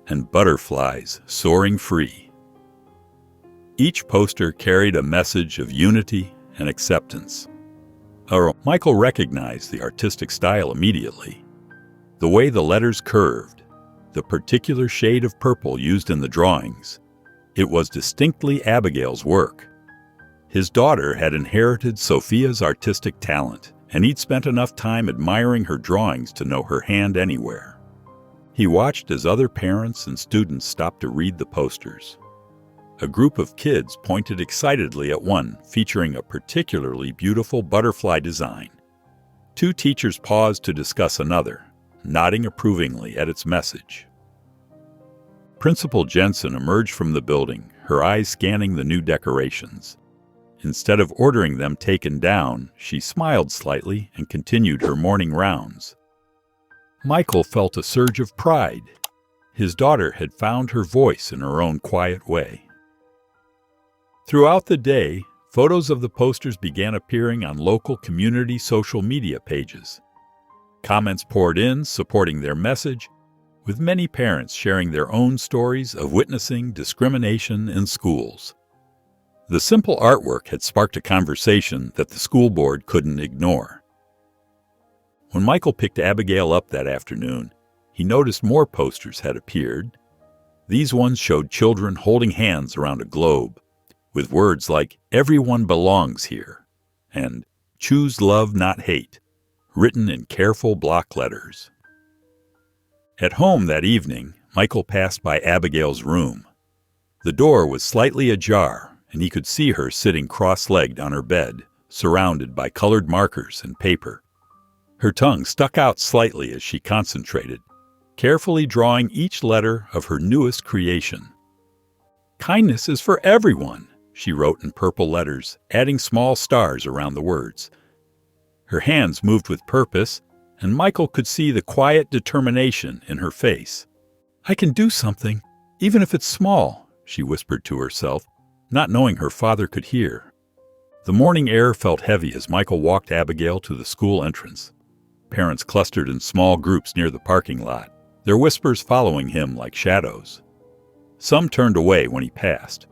and butterflies soaring free. Each poster carried a message of unity and acceptance. Michael recognized the artistic style immediately. The way the letters curved, the particular shade of purple used in the drawings, it was distinctly Abigail's work. His daughter had inherited Sophia's artistic talent, and he'd spent enough time admiring her drawings to know her hand anywhere. He watched as other parents and students stopped to read the posters. A group of kids pointed excitedly at one featuring a particularly beautiful butterfly design. Two teachers paused to discuss another, nodding approvingly at its message. Principal Jensen emerged from the building, her eyes scanning the new decorations. Instead of ordering them taken down, she smiled slightly and continued her morning rounds. Michael felt a surge of pride. His daughter had found her voice in her own quiet way. Throughout the day, photos of the posters began appearing on local community social media pages. Comments poured in, supporting their message, with many parents sharing their own stories of witnessing discrimination in schools. The simple artwork had sparked a conversation that the school board couldn't ignore. When Michael picked Abigail up that afternoon, he noticed more posters had appeared. These ones showed children holding hands around a globe, with words like, "Everyone belongs here," and "Choose love, not hate," written in careful block letters. At home that evening, Michael passed by Abigail's room. The door was slightly ajar, and he could see her sitting cross-legged on her bed, surrounded by colored markers and paper. Her tongue stuck out slightly as she concentrated, carefully drawing each letter of her newest creation. "Kindness is for everyone," she wrote in purple letters, adding small stars around the words. Her hands moved with purpose, and Michael could see the quiet determination in her face. "I can do something, even if it's small," she whispered to herself, not knowing her father could hear. The morning air felt heavy as Michael walked Abigail to the school entrance. Parents clustered in small groups near the parking lot, their whispers following him like shadows. Some turned away when he passed,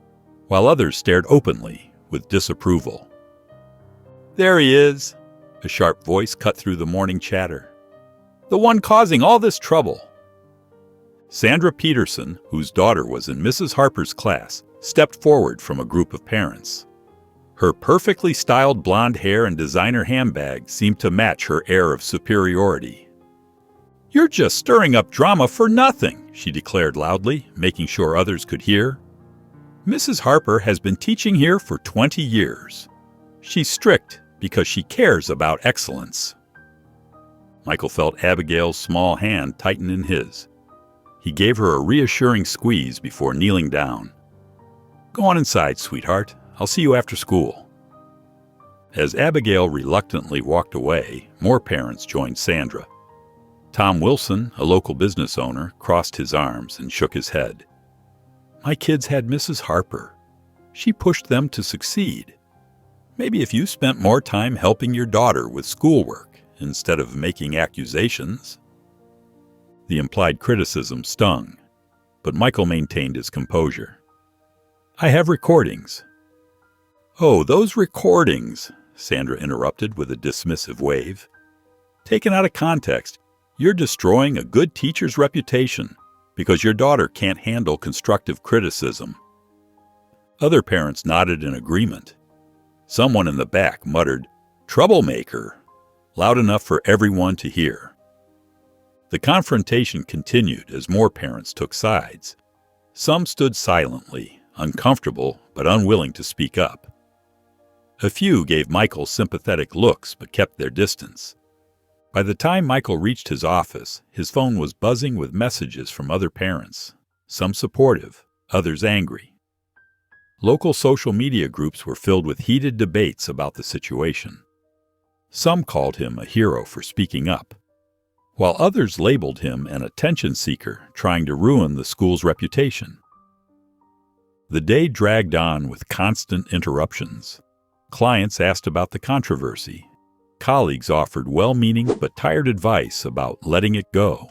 while others stared openly with disapproval. "There he is," a sharp voice cut through the morning chatter. "The one causing all this trouble." Sandra Peterson, whose daughter was in Mrs. Harper's class, stepped forward from a group of parents. Her perfectly styled blonde hair and designer handbag seemed to match her air of superiority. "You're just stirring up drama for nothing," she declared loudly, making sure others could hear. "Mrs. Harper has been teaching here for 20 years. She's strict because she cares about excellence." Michael felt Abigail's small hand tighten in his. He gave her a reassuring squeeze before kneeling down. "Go on inside, sweetheart. I'll see you after school." As Abigail reluctantly walked away, more parents joined Sandra. Tom Wilson, a local business owner, crossed his arms and shook his head. "My kids had Mrs. Harper. She pushed them to succeed. Maybe if you spent more time helping your daughter with schoolwork instead of making accusations." The implied criticism stung, but Michael maintained his composure. "I have recordings." "Oh, those recordings," Sandra interrupted with a dismissive wave. "Taken out of context, you're destroying a good teacher's reputation because your daughter can't handle constructive criticism." Other parents nodded in agreement. Someone in the back muttered, "Troublemaker," loud enough for everyone to hear. The confrontation continued as more parents took sides. Some stood silently, uncomfortable but unwilling to speak up. A few gave Michael sympathetic looks but kept their distance. By the time Michael reached his office, his phone was buzzing with messages from other parents, some supportive, others angry. Local social media groups were filled with heated debates about the situation. Some called him a hero for speaking up, while others labeled him an attention seeker trying to ruin the school's reputation. The day dragged on with constant interruptions. Clients asked about the controversy. Colleagues offered well-meaning but tired advice about letting it go.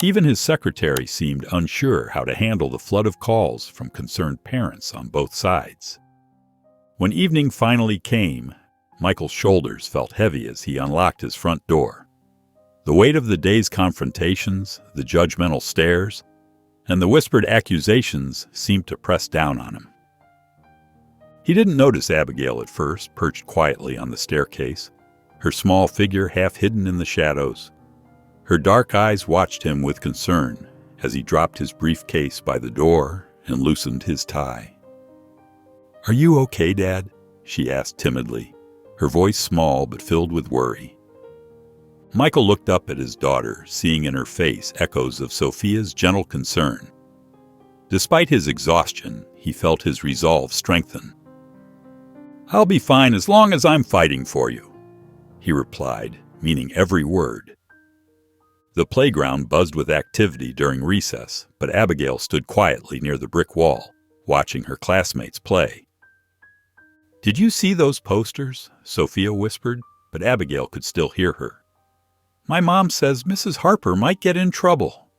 Even his secretary seemed unsure how to handle the flood of calls from concerned parents on both sides. When evening finally came, Michael's shoulders felt heavy as he unlocked his front door. The weight of the day's confrontations, the judgmental stares, and the whispered accusations seemed to press down on him. He didn't notice Abigail at first, perched quietly on the staircase, her small figure half hidden in the shadows. Her dark eyes watched him with concern as he dropped his briefcase by the door and loosened his tie. "Are you okay, Dad?" she asked timidly, her voice small but filled with worry. Michael looked up at his daughter, seeing in her face echoes of Sophia's gentle concern. Despite his exhaustion, he felt his resolve strengthen. "I'll be fine as long as I'm fighting for you," he replied, meaning every word. The playground buzzed with activity during recess, but Abigail stood quietly near the brick wall, watching her classmates play. "Did you see those posters?" Sophia whispered, but Abigail could still hear her. "My mom says Mrs. Harper might get in trouble."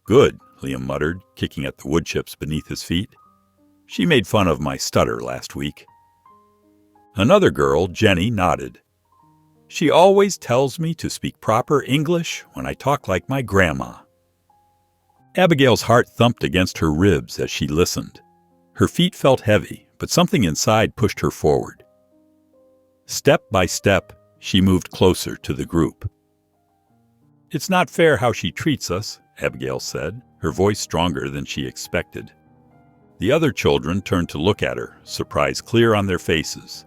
"Good," Liam muttered, kicking at the wood chips beneath his feet. "She made fun of my stutter last week." Another girl, Jenny, nodded. "She always tells me to speak proper English when I talk like my grandma." Abigail's heart thumped against her ribs as she listened. Her feet felt heavy, but something inside pushed her forward. Step by step, she moved closer to the group. "It's not fair how she treats us," Abigail said, her voice stronger than she expected. The other children turned to look at her, surprise clear on their faces.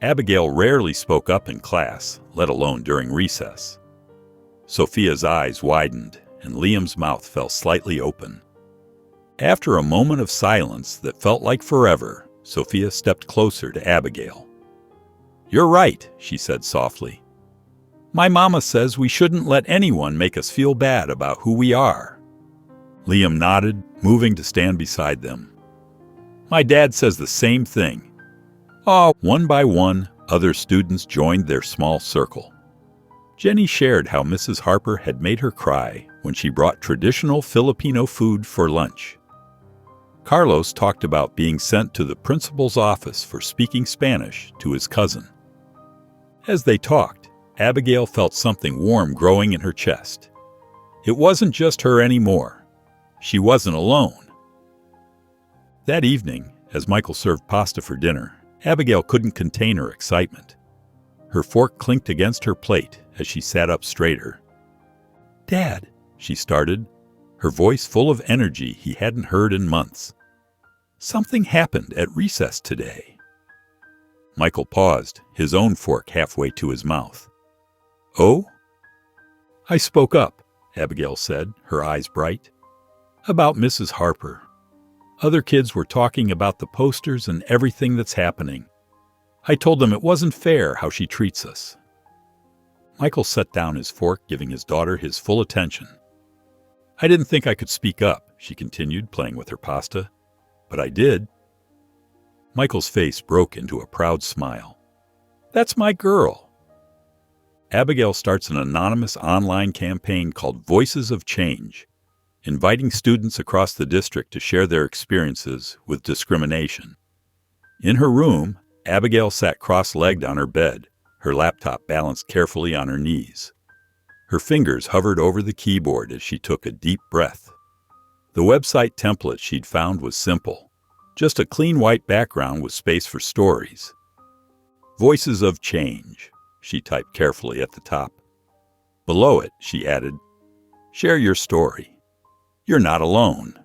Abigail rarely spoke up in class, let alone during recess. Sophia's eyes widened, and Liam's mouth fell slightly open. After a moment of silence that felt like forever, Sophia stepped closer to Abigail. "You're right," she said softly. "My mama says we shouldn't let anyone make us feel bad about who we are." Liam nodded, moving to stand beside them. "My dad says the same thing." One by one, other students joined their small circle. Jenny shared how Mrs. Harper had made her cry when she brought traditional Filipino food for lunch. Carlos talked about being sent to the principal's office for speaking Spanish to his cousin. As they talked, Abigail felt something warm growing in her chest. It wasn't just her anymore. She wasn't alone. That evening, as Michael served pasta for dinner, Abigail couldn't contain her excitement. Her fork clinked against her plate as she sat up straighter. "Dad," she started, her voice full of energy he hadn't heard in months. "Something happened at recess today." Michael paused, his own fork halfway to his mouth. "Oh?" "I spoke up," Abigail said, her eyes bright. "About Mrs. Harper. Other kids were talking about the posters and everything that's happening. I told them it wasn't fair how she treats us." Michael set down his fork, giving his daughter his full attention. "I didn't think I could speak up," she continued, playing with her pasta. "But I did." Michael's face broke into a proud smile. "That's my girl." Abigail starts an anonymous online campaign called Voices of Change, inviting students across the district to share their experiences with discrimination. In her room, Abigail sat cross-legged on her bed, her laptop balanced carefully on her knees. Her fingers hovered over the keyboard as she took a deep breath. The website template she'd found was simple, just a clean white background with space for stories. Voices of Change, she typed carefully at the top. Below it, she added, "Share your story. You're not alone."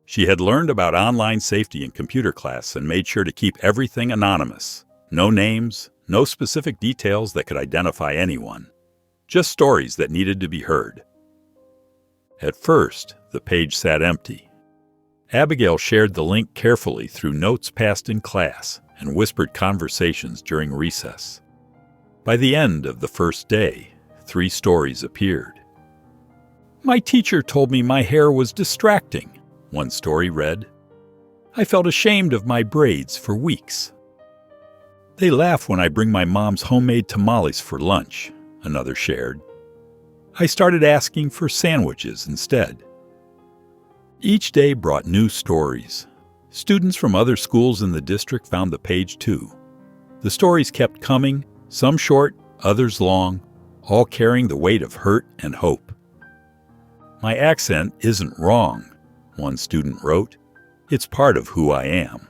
She had learned about online safety in computer class and made sure to keep everything anonymous. No names, no specific details that could identify anyone. Just stories that needed to be heard. At first, the page sat empty. Abigail shared the link carefully through notes passed in class and whispered conversations during recess. By the end of the first day, 3 stories appeared. "My teacher told me my hair was distracting," one story read. "I felt ashamed of my braids for weeks." "They laugh when I bring my mom's homemade tamales for lunch," another shared. "I started asking for sandwiches instead." Each day brought new stories. Students from other schools in the district found the page too. The stories kept coming, some short, others long, all carrying the weight of hurt and hope. "My accent isn't wrong," one student wrote. "It's part of who I am."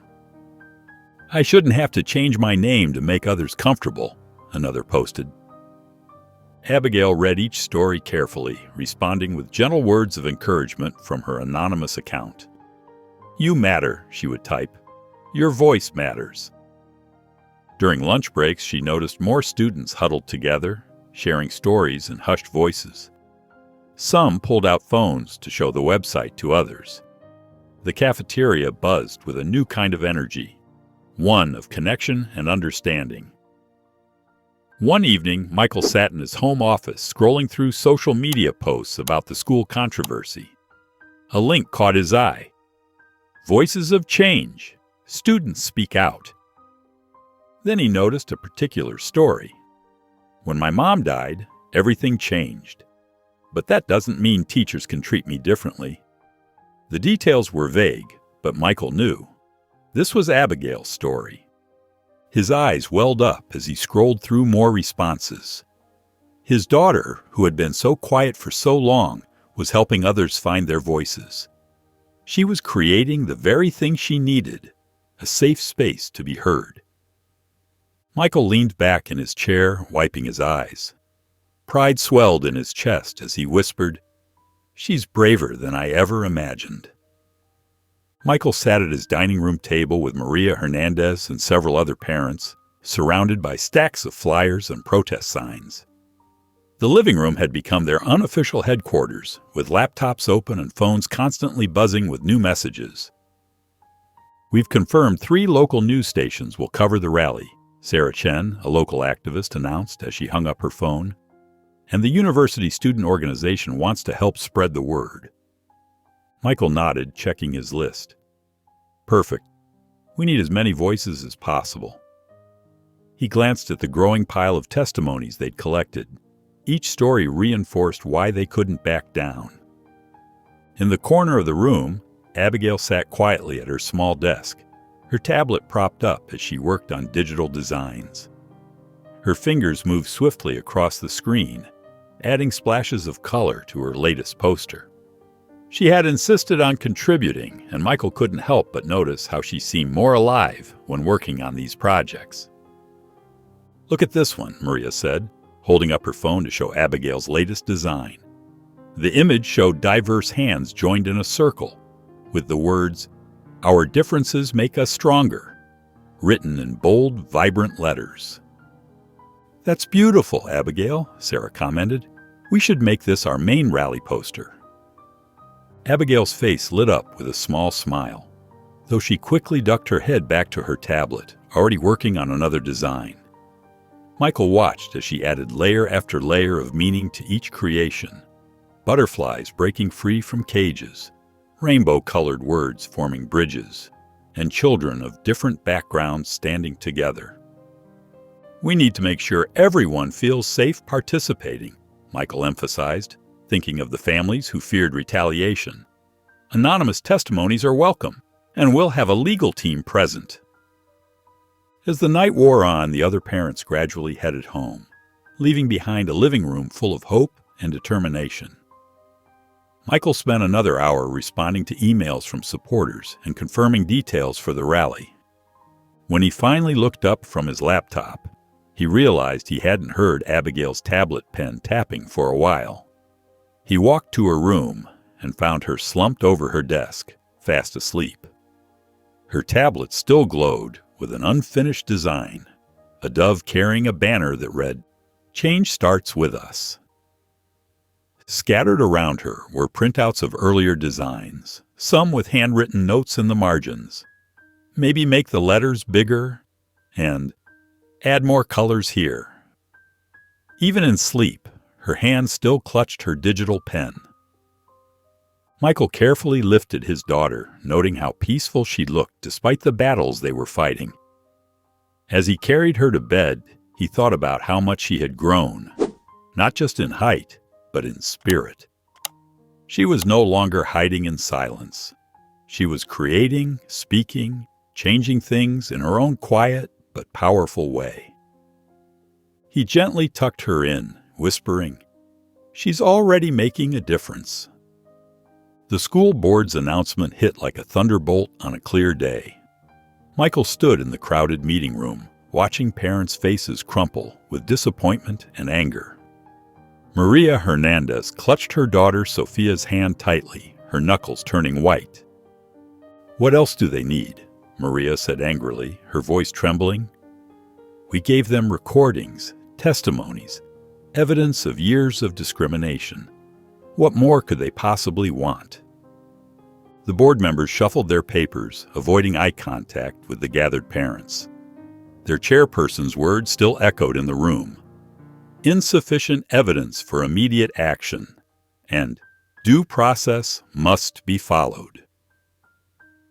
"I shouldn't have to change my name to make others comfortable," another posted. Abigail read each story carefully, responding with gentle words of encouragement from her anonymous account. "You matter," she would type. "Your voice matters." During lunch breaks, she noticed more students huddled together, sharing stories in hushed voices. Some pulled out phones to show the website to others. The cafeteria buzzed with a new kind of energy, one of connection and understanding. One evening, Michael sat in his home office scrolling through social media posts about the school controversy. A link caught his eye. Voices of change. Students speak out. Then he noticed a particular story. When my mom died, everything changed. But that doesn't mean teachers can treat me differently. The details were vague, but Michael knew. This was Abigail's story. His eyes welled up as he scrolled through more responses. His daughter, who had been so quiet for so long, was helping others find their voices. She was creating the very thing she needed, a safe space to be heard. Michael leaned back in his chair, wiping his eyes. Pride swelled in his chest as he whispered, "She's braver than I ever imagined." Michael sat at his dining room table with Maria Hernandez and several other parents, surrounded by stacks of flyers and protest signs. The living room had become their unofficial headquarters, with laptops open and phones constantly buzzing with new messages. "We've confirmed 3 local news stations will cover the rally," Sarah Chen, a local activist, announced as she hung up her phone. "And the university student organization wants to help spread the word." Michael nodded, checking his list. "Perfect. We need as many voices as possible." He glanced at the growing pile of testimonies they'd collected. Each story reinforced why they couldn't back down. In the corner of the room, Abigail sat quietly at her small desk, her tablet propped up as she worked on digital designs. Her fingers moved swiftly across the screen, adding splashes of color to her latest poster. She had insisted on contributing, and Michael couldn't help but notice how she seemed more alive when working on these projects. "Look at this one," Maria said, holding up her phone to show Abigail's latest design. The image showed diverse hands joined in a circle, with the words, "Our differences make us stronger," written in bold, vibrant letters. "That's beautiful, Abigail," Sarah commented. "We should make this our main rally poster." Abigail's face lit up with a small smile, though she quickly ducked her head back to her tablet, already working on another design. Michael watched as she added layer after layer of meaning to each creation. Butterflies breaking free from cages, rainbow-colored words forming bridges, and children of different backgrounds standing together. "We need to make sure everyone feels safe participating," Michael emphasized, thinking of the families who feared retaliation. "Anonymous testimonies are welcome, and we'll have a legal team present." As the night wore on, the other parents gradually headed home, leaving behind a living room full of hope and determination. Michael spent another hour responding to emails from supporters and confirming details for the rally. When he finally looked up from his laptop, he realized he hadn't heard Abigail's tablet pen tapping for a while. He walked to her room and found her slumped over her desk, fast asleep. Her tablet still glowed with an unfinished design, a dove carrying a banner that read, "Change starts with us." Scattered around her were printouts of earlier designs, some with handwritten notes in the margins. "Maybe make the letters bigger," and "Add more colors here." Even in sleep, her hand still clutched her digital pen. Michael carefully lifted his daughter, noting how peaceful she looked despite the battles they were fighting. As he carried her to bed, he thought about how much she had grown, not just in height, but in spirit. She was no longer hiding in silence. She was creating, speaking, changing things in her own quiet but powerful way. He gently tucked her in, whispering, "She's already making a difference." The school board's announcement hit like a thunderbolt on a clear day. Michael stood in the crowded meeting room, watching parents' faces crumple with disappointment and anger. Maria Hernandez clutched her daughter Sophia's hand tightly, her knuckles turning white. "What else do they need?" Maria said angrily, her voice trembling. "We gave them recordings, testimonies, evidence of years of discrimination. What more could they possibly want? The board members shuffled their papers, avoiding eye contact with the gathered parents. Their chairperson's words still echoed in the room. Insufficient evidence for immediate action, and due process must be followed.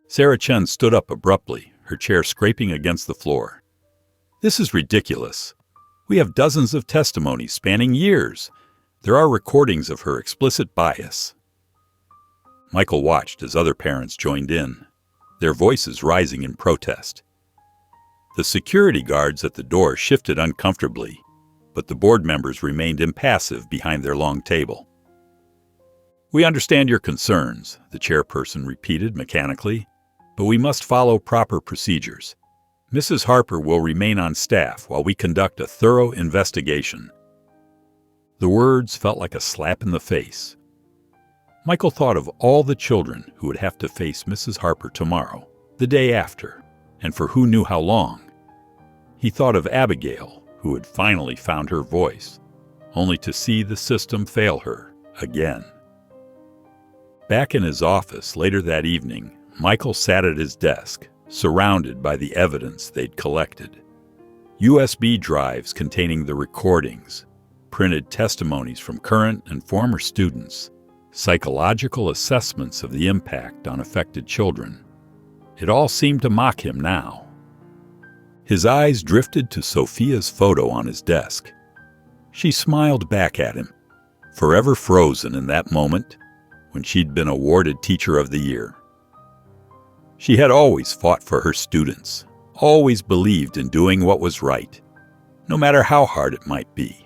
Sarah Chen stood up abruptly, her chair scraping against the floor. This is ridiculous. We have dozens of testimonies spanning years. There are recordings of her explicit bias. Michael watched as other parents joined in, their voices rising in protest. The security guards at the door shifted uncomfortably, but the board members remained impassive behind their long table. We understand your concerns, the chairperson repeated mechanically, but we must follow proper procedures. Mrs. Harper will remain on staff while we conduct a thorough investigation. The words felt like a slap in the face. Michael thought of all the children who would have to face Mrs. Harper tomorrow, the day after, and for who knew how long. He thought of Abigail, who had finally found her voice, only to see the system fail her again. Back in his office later that evening, Michael sat at his desk, surrounded by the evidence they'd collected. USB drives containing the recordings, printed testimonies from current and former students, psychological assessments of the impact on affected children. It all seemed to mock him now. His eyes drifted to Sophia's photo on his desk. She smiled back at him, forever frozen in that moment when she'd been awarded Teacher of the Year. She had always fought for her students, always believed in doing what was right, no matter how hard it might be.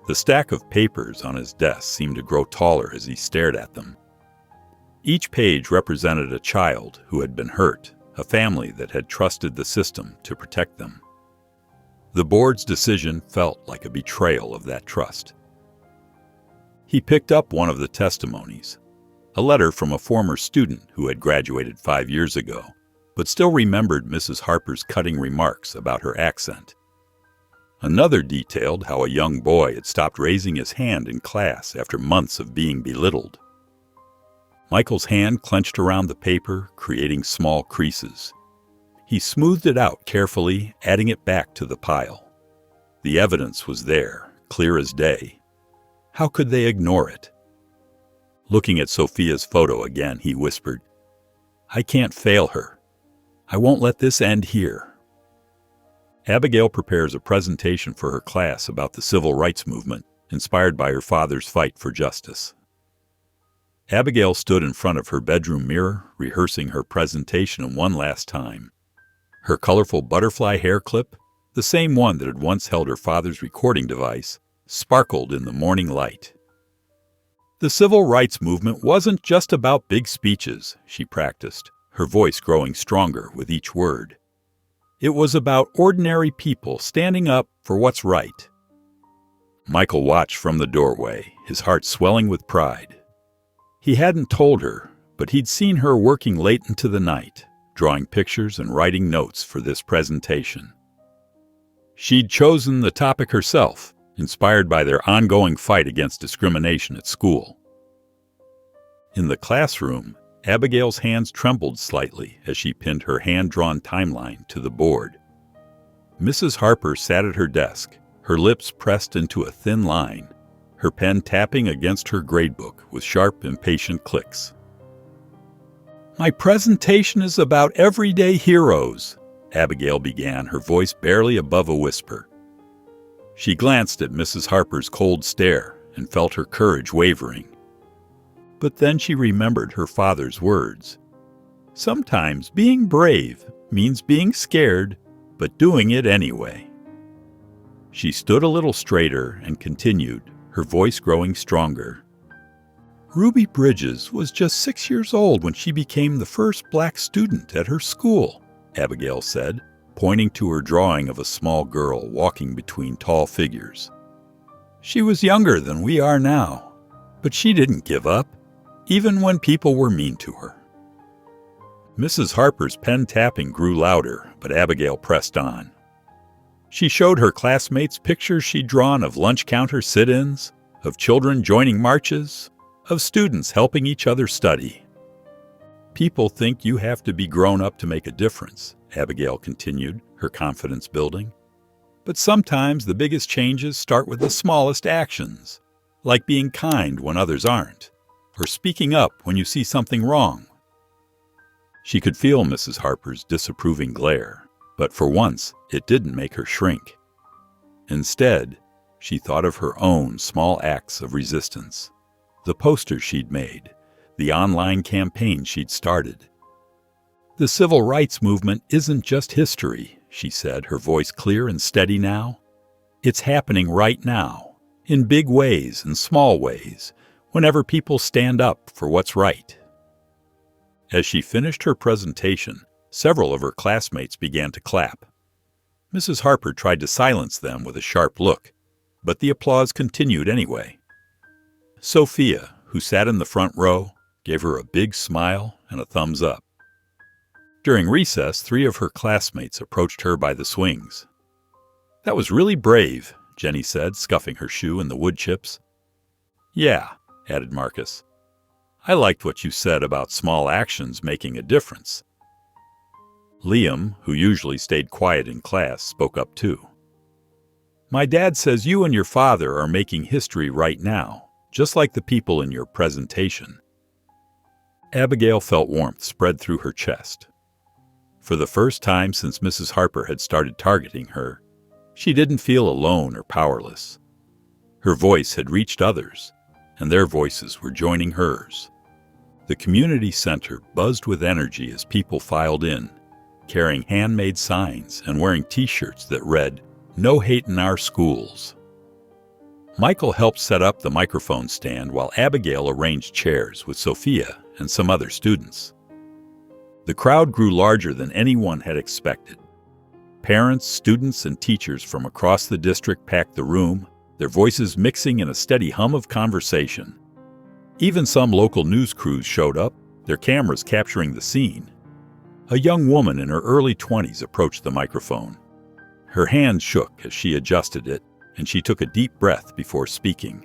The stack of papers on his desk seemed to grow taller as he stared at them. Each page represented a child who had been hurt, a family that had trusted the system to protect them. The board's decision felt like a betrayal of that trust. He picked up one of the testimonies, a letter from a former student who had graduated 5 years ago, but still remembered Mrs. Harper's cutting remarks about her accent. Another detailed how a young boy had stopped raising his hand in class after months of being belittled. Michael's hand clenched around the paper, creating small creases. He smoothed it out carefully, adding it back to the pile. The evidence was there, clear as day. How could they ignore it? Looking at Sophia's photo again, he whispered, "I can't fail her. I won't let this end here." Abigail prepares a presentation for her class about the civil rights movement, inspired by her father's fight for justice. Abigail stood in front of her bedroom mirror, rehearsing her presentation one last time. Her colorful butterfly hair clip, the same one that had once held her father's recording device, sparkled in the morning light. The civil rights movement wasn't just about big speeches, she practiced, her voice growing stronger with each word. It was about ordinary people standing up for what's right. Michael watched from the doorway, his heart swelling with pride. He hadn't told her, but he'd seen her working late into the night, drawing pictures and writing notes for this presentation. She'd chosen the topic herself, inspired by their ongoing fight against discrimination at school. In the classroom, Abigail's hands trembled slightly as she pinned her hand-drawn timeline to the board. Mrs. Harper sat at her desk, her lips pressed into a thin line, her pen tapping against her gradebook with sharp, impatient clicks. "My presentation is about everyday heroes," Abigail began, her voice barely above a whisper. She glanced at Mrs. Harper's cold stare and felt her courage wavering. But then she remembered her father's words. Sometimes being brave means being scared, but doing it anyway. She stood a little straighter and continued, her voice growing stronger. Ruby Bridges was just 6 years old when she became the first black student at her school, Abigail said, pointing to her drawing of a small girl walking between tall figures. She was younger than we are now, but she didn't give up, even when people were mean to her. Mrs. Harper's pen tapping grew louder, but Abigail pressed on. She showed her classmates pictures she'd drawn of lunch counter sit-ins, of children joining marches, of students helping each other study. People think you have to be grown up to make a difference, Abigail continued, her confidence building. But sometimes the biggest changes start with the smallest actions, like being kind when others aren't, or speaking up when you see something wrong. She could feel Mrs. Harper's disapproving glare, but for once it didn't make her shrink. Instead, she thought of her own small acts of resistance, the posters she'd made, the online campaign she'd started. The civil rights movement isn't just history, she said, her voice clear and steady now. It's happening right now, in big ways and small ways, whenever people stand up for what's right. As she finished her presentation, several of her classmates began to clap. Mrs. Harper tried to silence them with a sharp look, but the applause continued anyway. Sophia, who sat in the front row, gave her a big smile and a thumbs up. During recess, 3 of her classmates approached her by the swings. "That was really brave," Jenny said, scuffing her shoe in the wood chips. "Yeah," added Marcus. "I liked what you said about small actions making a difference." Liam, who usually stayed quiet in class, spoke up too. "My dad says you and your father are making history right now, just like the people in your presentation." Abigail felt warmth spread through her chest. For the first time since Mrs. Harper had started targeting her, she didn't feel alone or powerless. Her voice had reached others, and their voices were joining hers. The community center buzzed with energy as people filed in, carrying handmade signs and wearing T-shirts that read, "No hate in our schools." Michael helped set up the microphone stand while Abigail arranged chairs with Sophia and some other students. The crowd grew larger than anyone had expected. Parents, students, and teachers from across the district packed the room, their voices mixing in a steady hum of conversation. Even some local news crews showed up, their cameras capturing the scene. A young woman in her early 20s approached the microphone. Her hand shook as she adjusted it, and she took a deep breath before speaking.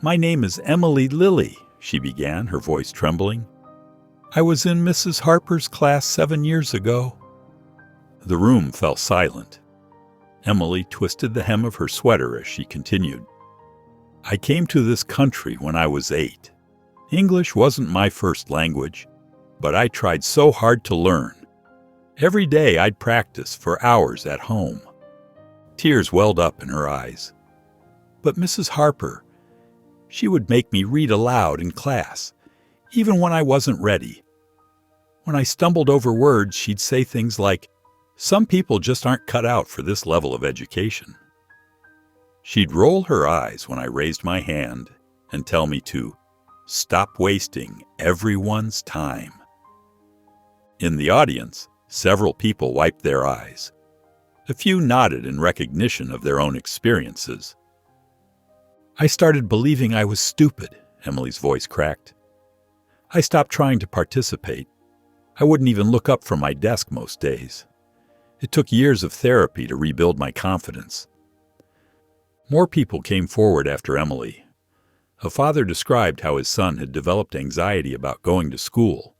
"My name is Emily Lilly," she began, her voice trembling. "I was in Mrs. Harper's class 7 years ago." The room fell silent. Emily twisted the hem of her sweater as she continued. "I came to this country when I was 8. English wasn't my first language, but I tried so hard to learn. Every day I'd practice for hours at home." Tears welled up in her eyes. "But Mrs. Harper, she would make me read aloud in class, even when I wasn't ready. When I stumbled over words, she'd say things like, 'Some people just aren't cut out for this level of education.' She'd roll her eyes when I raised my hand and tell me to stop wasting everyone's time." In the audience, several people wiped their eyes. A few nodded in recognition of their own experiences. "I started believing I was stupid," Emily's voice cracked. "I stopped trying to participate. I wouldn't even look up from my desk most days. It took years of therapy to rebuild my confidence." More people came forward after Emily. A father described how his son had developed anxiety about going to school.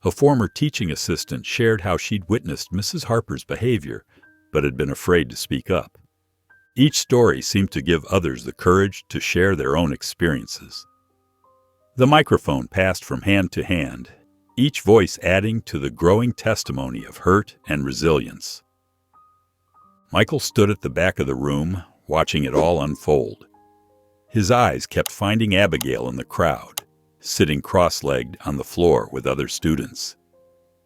A former teaching assistant shared how she'd witnessed Mrs. Harper's behavior, but had been afraid to speak up. Each story seemed to give others the courage to share their own experiences. The microphone passed from hand to hand, each voice adding to the growing testimony of hurt and resilience. Michael stood at the back of the room, watching it all unfold. His eyes kept finding Abigail in the crowd, sitting cross-legged on the floor with other students.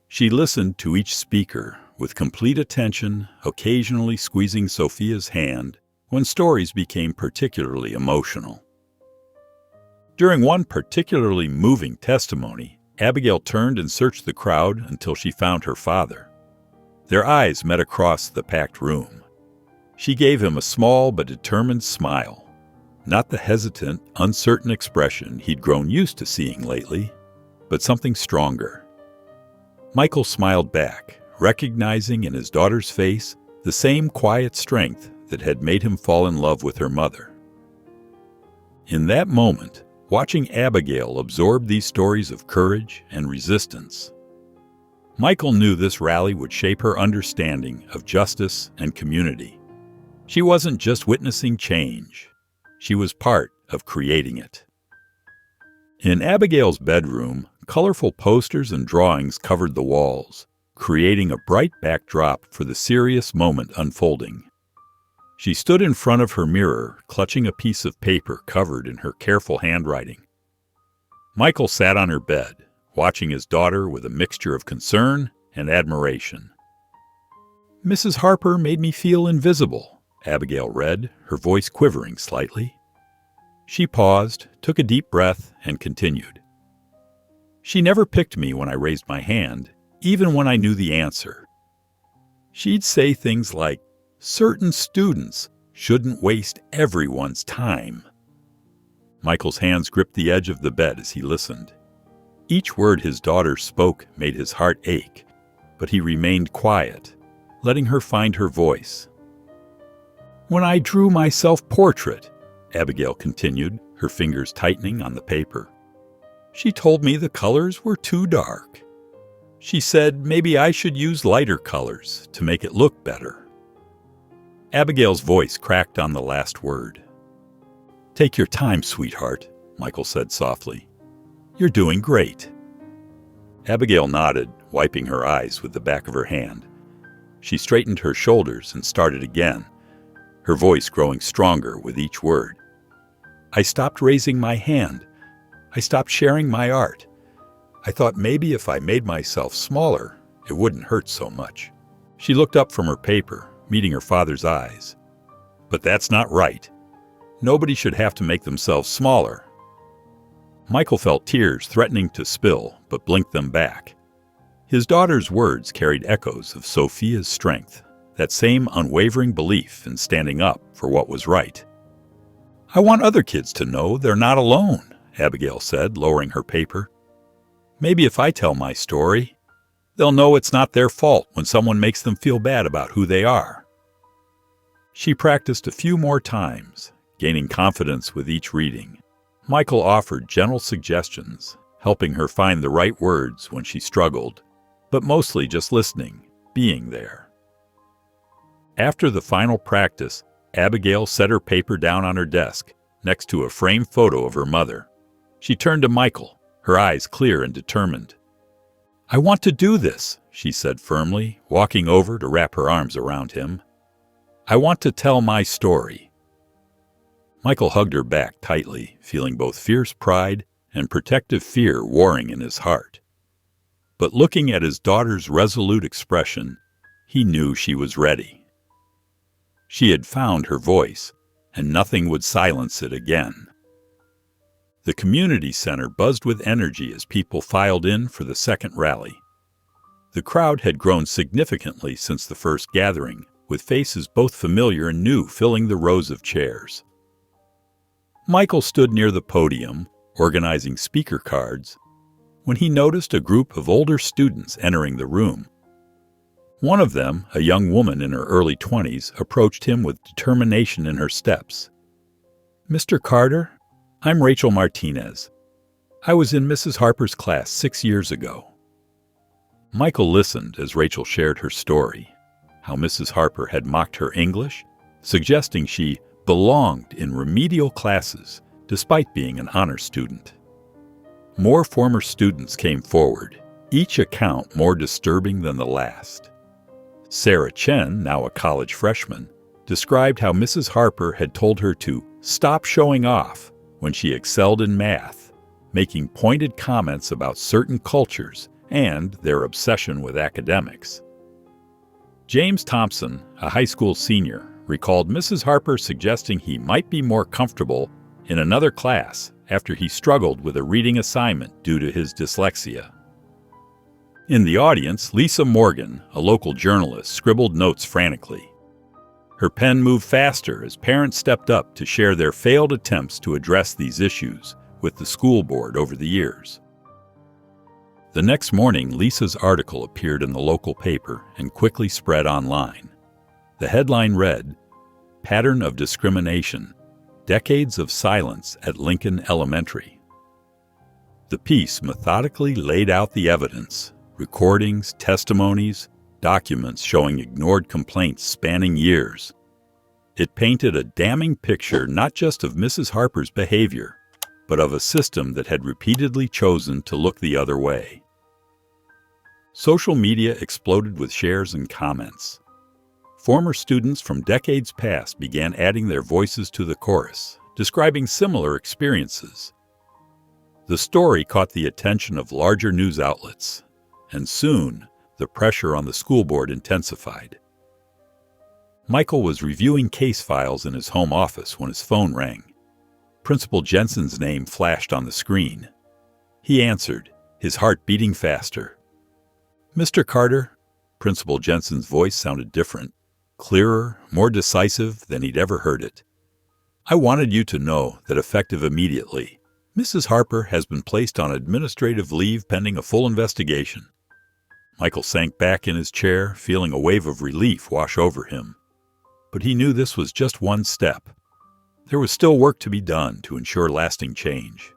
She listened to each speaker with complete attention, occasionally squeezing Sophia's hand when stories became particularly emotional. During one particularly moving testimony, Abigail turned and searched the crowd until she found her father. Their eyes met across the packed room. She gave him a small but determined smile, not the hesitant, uncertain expression he'd grown used to seeing lately, but something stronger. Michael smiled back, recognizing in his daughter's face the same quiet strength that had made him fall in love with her mother. In that moment, watching Abigail absorb these stories of courage and resistance, Michael knew this rally would shape her understanding of justice and community. She wasn't just witnessing change. She was part of creating it. In Abigail's bedroom, colorful posters and drawings covered the walls, creating a bright backdrop for the serious moment unfolding. She stood in front of her mirror, clutching a piece of paper covered in her careful handwriting. Michael sat on her bed, watching his daughter with a mixture of concern and admiration. "Mrs. Harper made me feel invisible," Abigail read, her voice quivering slightly. She paused, took a deep breath, and continued. "She never picked me when I raised my hand, even when I knew the answer. She'd say things like, 'Certain students shouldn't waste everyone's time.'" Michael's hands gripped the edge of the bed as he listened. Each word his daughter spoke made his heart ache, but he remained quiet, letting her find her voice. "When I drew my self-portrait," Abigail continued, her fingers tightening on the paper, "she told me the colors were too dark. She said maybe I should use lighter colors to make it look better." Abigail's voice cracked on the last word. "Take your time, sweetheart," Michael said softly. "You're doing great." Abigail nodded, wiping her eyes with the back of her hand. She straightened her shoulders and started again, her voice growing stronger with each word. "I stopped raising my hand. I stopped sharing my art. I thought maybe if I made myself smaller, it wouldn't hurt so much." She looked up from her paper, meeting her father's eyes. "But that's not right. Nobody should have to make themselves smaller." Michael felt tears threatening to spill, but blinked them back. His daughter's words carried echoes of Sophia's strength, that same unwavering belief in standing up for what was right. "I want other kids to know they're not alone," Abigail said, lowering her paper. "Maybe if I tell my story, they'll know it's not their fault when someone makes them feel bad about who they are." She practiced a few more times, gaining confidence with each reading. Michael offered gentle suggestions, helping her find the right words when she struggled, but mostly just listening, being there. After the final practice, Abigail set her paper down on her desk, next to a framed photo of her mother. She turned to Michael, her eyes clear and determined. "I want to do this," she said firmly, walking over to wrap her arms around him. "I want to tell my story." Michael hugged her back tightly, feeling both fierce pride and protective fear warring in his heart. But looking at his daughter's resolute expression, he knew she was ready. She had found her voice, and nothing would silence it again. The community center buzzed with energy as people filed in for the second rally. The crowd had grown significantly since the first gathering, with faces both familiar and new filling the rows of chairs. Michael stood near the podium, organizing speaker cards, when he noticed a group of older students entering the room. One of them, a young woman in her early 20s, approached him with determination in her steps. "Mr. Carter, I'm Rachel Martinez. I was in Mrs. Harper's class 6 years ago." Michael listened as Rachel shared her story, how Mrs. Harper had mocked her English, suggesting she belonged in remedial classes despite being an honor student. More former students came forward, each account more disturbing than the last. Sarah Chen, now a college freshman, described how Mrs. Harper had told her to stop showing off when she excelled in math, making pointed comments about certain cultures and their obsession with academics. James Thompson, a high school senior, recalled Mrs. Harper suggesting he might be more comfortable in another class after he struggled with a reading assignment due to his dyslexia. In the audience, Lisa Morgan, a local journalist, scribbled notes frantically. Her pen moved faster as parents stepped up to share their failed attempts to address these issues with the school board over the years. The next morning, Lisa's article appeared in the local paper and quickly spread online. The headline read, "Pattern of Discrimination. Decades of Silence at Lincoln Elementary. The piece methodically laid out the evidence, recordings, testimonies, documents showing ignored complaints spanning years. It painted a damning picture not just of Mrs. Harper's behavior, but of a system that had repeatedly chosen to look the other way. Social media exploded with shares and comments. Former students from decades past began adding their voices to the chorus, describing similar experiences. The story caught the attention of larger news outlets, and soon the pressure on the school board intensified. Michael was reviewing case files in his home office when his phone rang. Principal Jensen's name flashed on the screen. He answered, his heart beating faster. "Mr. Carter," Principal Jensen's voice sounded different, clearer, more decisive than he'd ever heard it. "I wanted you to know that effective immediately, Mrs. Harper has been placed on administrative leave pending a full investigation." Michael sank back in his chair, feeling a wave of relief wash over him. But he knew this was just one step. There was still work to be done to ensure lasting change.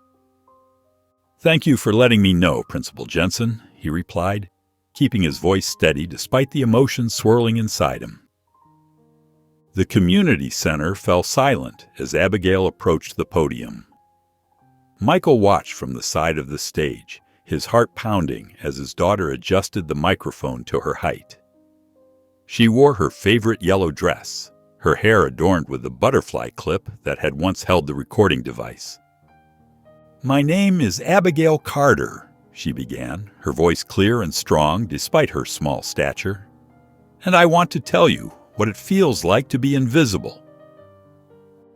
"Thank you for letting me know, Principal Jensen," he replied, keeping his voice steady despite the emotions swirling inside him. The community center fell silent as Abigail approached the podium. Michael watched from the side of the stage, his heart pounding as his daughter adjusted the microphone to her height. She wore her favorite yellow dress, her hair adorned with the butterfly clip that had once held the recording device. "My name is Abigail Carter," she began, her voice clear and strong despite her small stature. "And I want to tell you what it feels like to be invisible."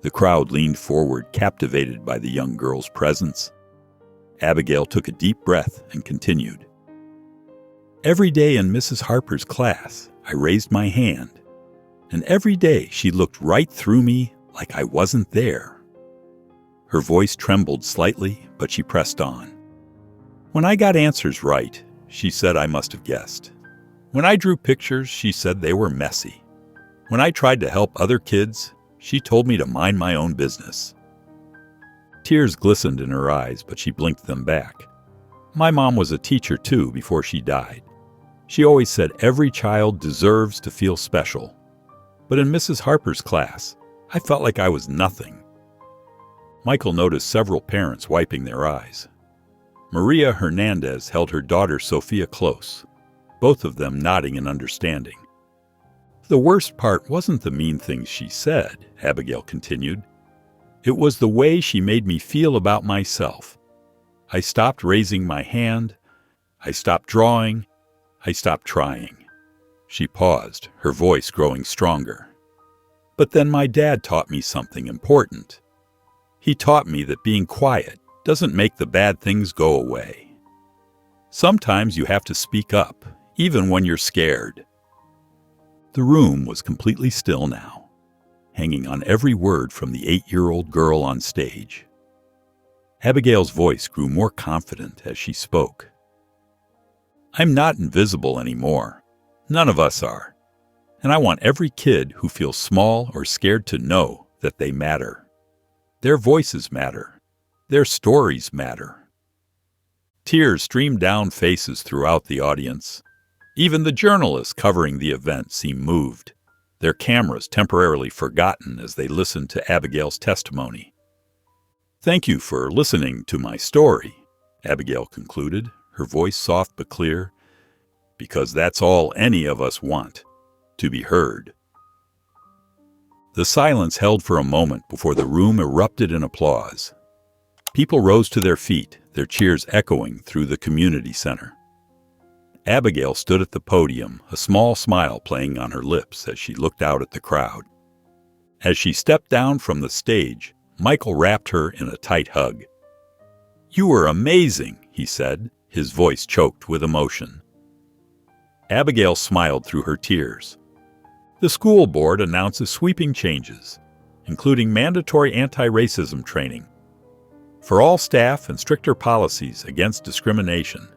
The crowd leaned forward, captivated by the young girl's presence. Abigail took a deep breath and continued. "Every day in Mrs. Harper's class, I raised my hand, and every day she looked right through me like I wasn't there." Her voice trembled slightly, but she pressed on. "When I got answers right, she said I must have guessed. When I drew pictures, she said they were messy. When I tried to help other kids, she told me to mind my own business." Tears glistened in her eyes, but she blinked them back. "My mom was a teacher too before she died. She always said every child deserves to feel special. But in Mrs. Harper's class, I felt like I was nothing." Michael noticed several parents wiping their eyes. Maria Hernandez held her daughter Sophia close, both of them nodding in understanding. "The worst part wasn't the mean things she said," Abigail continued. "It was the way she made me feel about myself. I stopped raising my hand. I stopped drawing. I stopped trying." She paused, her voice growing stronger. "But then my dad taught me something important. He taught me that being quiet doesn't make the bad things go away. Sometimes you have to speak up, even when you're scared." The room was completely still now, hanging on every word from the 8-year-old girl on stage. Abigail's voice grew more confident as she spoke. "I'm not invisible anymore. None of us are. And I want every kid who feels small or scared to know that they matter. Their voices matter. Their stories matter." Tears streamed down faces throughout the audience. Even the journalists covering the event seemed moved, their cameras temporarily forgotten as they listened to Abigail's testimony. "Thank you for listening to my story," Abigail concluded, her voice soft but clear, "because that's all any of us want, to be heard." The silence held for a moment before the room erupted in applause. People rose to their feet, their cheers echoing through the community center. Abigail stood at the podium, a small smile playing on her lips as she looked out at the crowd. As she stepped down from the stage, Michael wrapped her in a tight hug. "You were amazing," he said, his voice choked with emotion. Abigail smiled through her tears. The school board announces sweeping changes, including mandatory anti-racism training for all staff and stricter policies against discrimination.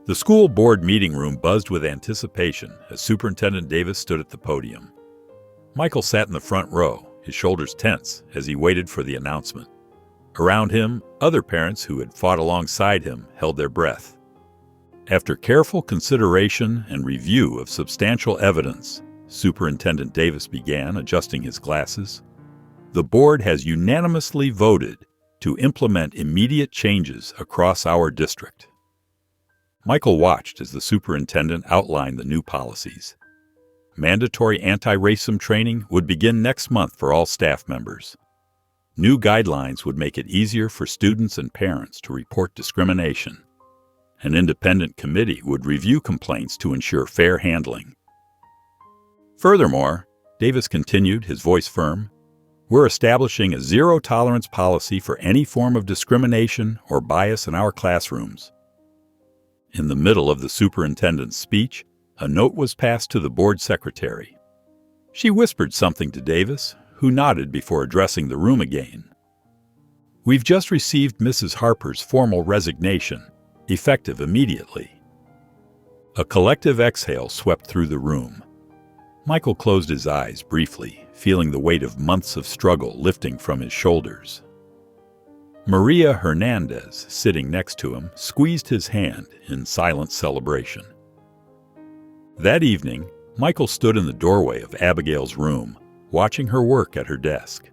The school board meeting room buzzed with anticipation as Superintendent Davis stood at the podium. Michael sat in the front row, his shoulders tense as he waited for the announcement. Around him, other parents who had fought alongside him held their breath. After careful consideration and review of substantial evidence, Superintendent Davis began, adjusting his glasses. The board has unanimously voted to implement immediate changes across our district. Michael watched as the superintendent outlined the new policies. Mandatory anti-racism training would begin next month for all staff members. New guidelines would make it easier for students and parents to report discrimination. An independent committee would review complaints to ensure fair handling. Furthermore, Davis continued, his voice firm, we're establishing a zero-tolerance policy for any form of discrimination or bias in our classrooms. In the middle of the superintendent's speech, a note was passed to the board secretary. She whispered something to Davis, who nodded before addressing the room again. We've just received Mrs. Harper's formal resignation, effective immediately. A collective exhale swept through the room. Michael closed his eyes briefly, feeling the weight of months of struggle lifting from his shoulders. Maria Hernandez, sitting next to him, squeezed his hand in silent celebration. That evening, Michael stood in the doorway of Abigail's room, watching her work at her desk.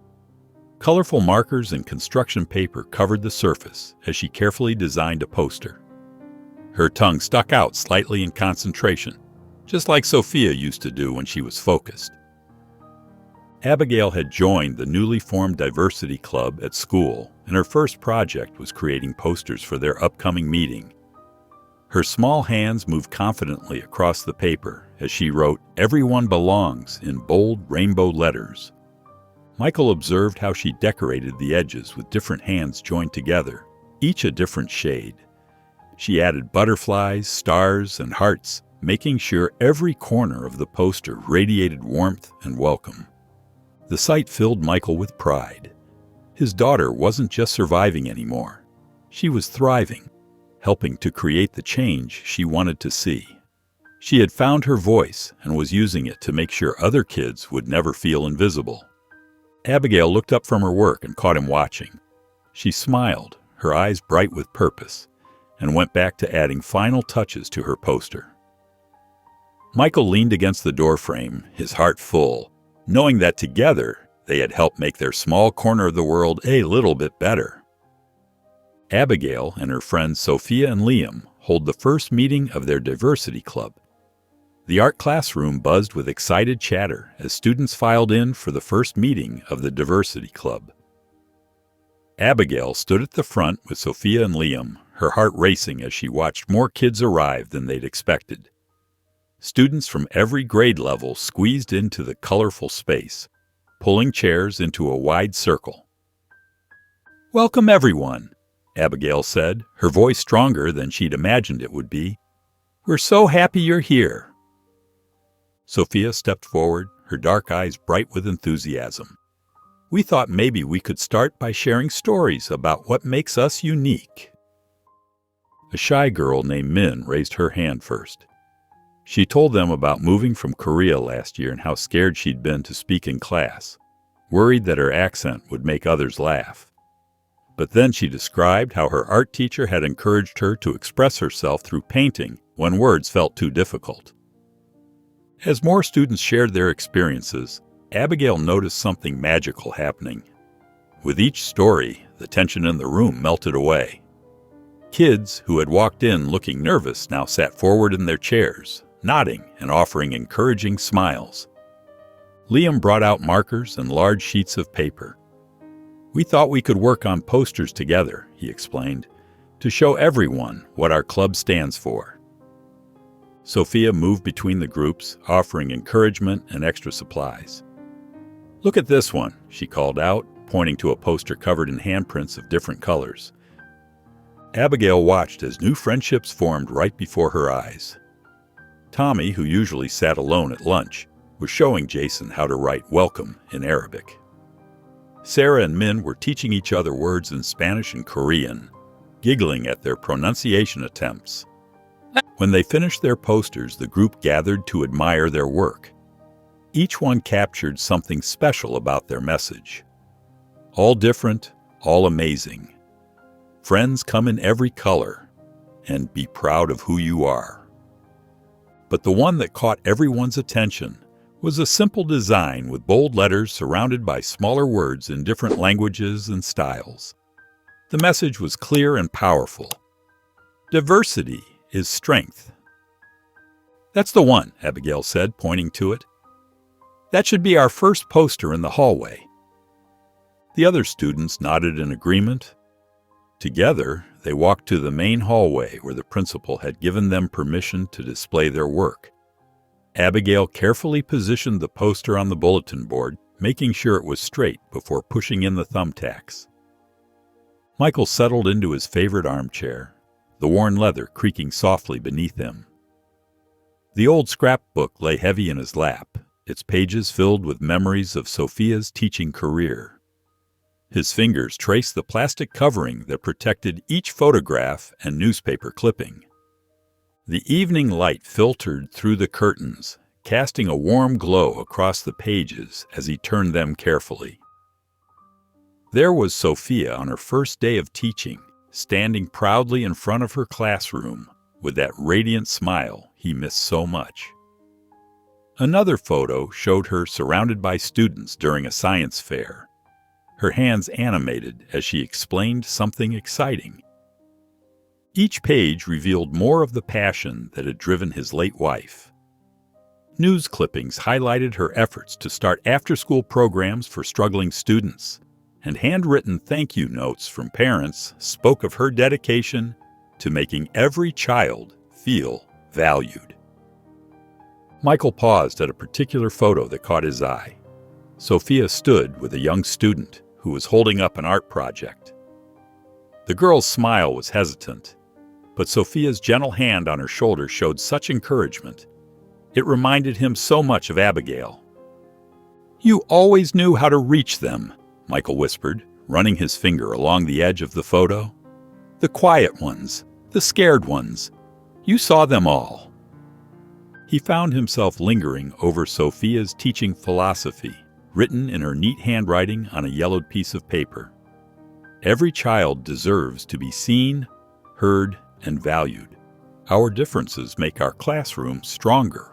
Colorful markers and construction paper covered the surface as she carefully designed a poster. Her tongue stuck out slightly in concentration, just like Sophia used to do when she was focused. Abigail had joined the newly formed diversity club at school, and her first project was creating posters for their upcoming meeting. Her small hands moved confidently across the paper as she wrote, "Everyone belongs," in bold rainbow letters. Michael observed how she decorated the edges with different hands joined together, each a different shade. She added butterflies, stars, and hearts, making sure every corner of the poster radiated warmth and welcome. The sight filled Michael with pride. His daughter wasn't just surviving anymore. She was thriving, helping to create the change she wanted to see. She had found her voice and was using it to make sure other kids would never feel invisible. Abigail looked up from her work and caught him watching. She smiled, her eyes bright with purpose, and went back to adding final touches to her poster. Michael leaned against the doorframe, his heart full, knowing that together they had helped make their small corner of the world a little bit better. Abigail and her friends Sophia and Liam hold the first meeting of their diversity club. The art classroom buzzed with excited chatter as students filed in for the first meeting of the diversity club. Abigail stood at the front with Sophia and Liam, her heart racing as she watched more kids arrive than they'd expected. Students from every grade level squeezed into the colorful space, pulling chairs into a wide circle. "Welcome, everyone," Abigail said, her voice stronger than she'd imagined it would be. "We're so happy you're here." Sophia stepped forward, her dark eyes bright with enthusiasm. "We thought maybe we could start by sharing stories about what makes us unique." A shy girl named Min raised her hand first. She told them about moving from Korea last year and how scared she'd been to speak in class, worried that her accent would make others laugh. But then she described how her art teacher had encouraged her to express herself through painting when words felt too difficult. As more students shared their experiences, Abigail noticed something magical happening. With each story, the tension in the room melted away. Kids who had walked in looking nervous now sat forward in their chairs, nodding and offering encouraging smiles. Liam brought out markers and large sheets of paper. "We thought we could work on posters together," he explained, "to show everyone what our club stands for." Sophia moved between the groups, offering encouragement and extra supplies. "Look at this one," she called out, pointing to a poster covered in handprints of different colors. Abigail watched as new friendships formed right before her eyes. Tommy, who usually sat alone at lunch, was showing Jason how to write "welcome" in Arabic. Sarah and Min were teaching each other words in Spanish and Korean, giggling at their pronunciation attempts. When they finished their posters, the group gathered to admire their work. Each one captured something special about their message. All different, all amazing. Friends come in every color, and be proud of who you are. But the one that caught everyone's attention was a simple design with bold letters surrounded by smaller words in different languages and styles. The message was clear and powerful. Diversity is strength. "That's the one," Abigail said, pointing to it. "That should be our first poster in the hallway." The other students nodded in agreement. Together, they walked to the main hallway where the principal had given them permission to display their work. Abigail carefully positioned the poster on the bulletin board, making sure it was straight before pushing in the thumbtacks. Michael settled into his favorite armchair, the worn leather creaking softly beneath him. The old scrapbook lay heavy in his lap, its pages filled with memories of Sophia's teaching career. His fingers traced the plastic covering that protected each photograph and newspaper clipping. The evening light filtered through the curtains, casting a warm glow across the pages as he turned them carefully. There was Sophia on her first day of teaching, standing proudly in front of her classroom with that radiant smile he missed so much. Another photo showed her surrounded by students during a science fair, her hands animated as she explained something exciting. Each page revealed more of the passion that had driven his late wife. News clippings highlighted her efforts to start after-school programs for struggling students, and handwritten thank you notes from parents spoke of her dedication to making every child feel valued. Michael paused at a particular photo that caught his eye. Sophia stood with a young student who was holding up an art project. The girl's smile was hesitant, but Sophia's gentle hand on her shoulder showed such encouragement. It reminded him so much of Abigail. "You always knew how to reach them," Michael whispered, running his finger along the edge of the photo. "The quiet ones, the scared ones. You saw them all." He found himself lingering over Sophia's teaching philosophy, written in her neat handwriting on a yellowed piece of paper. Every child deserves to be seen, heard, and valued. Our differences make our classroom stronger.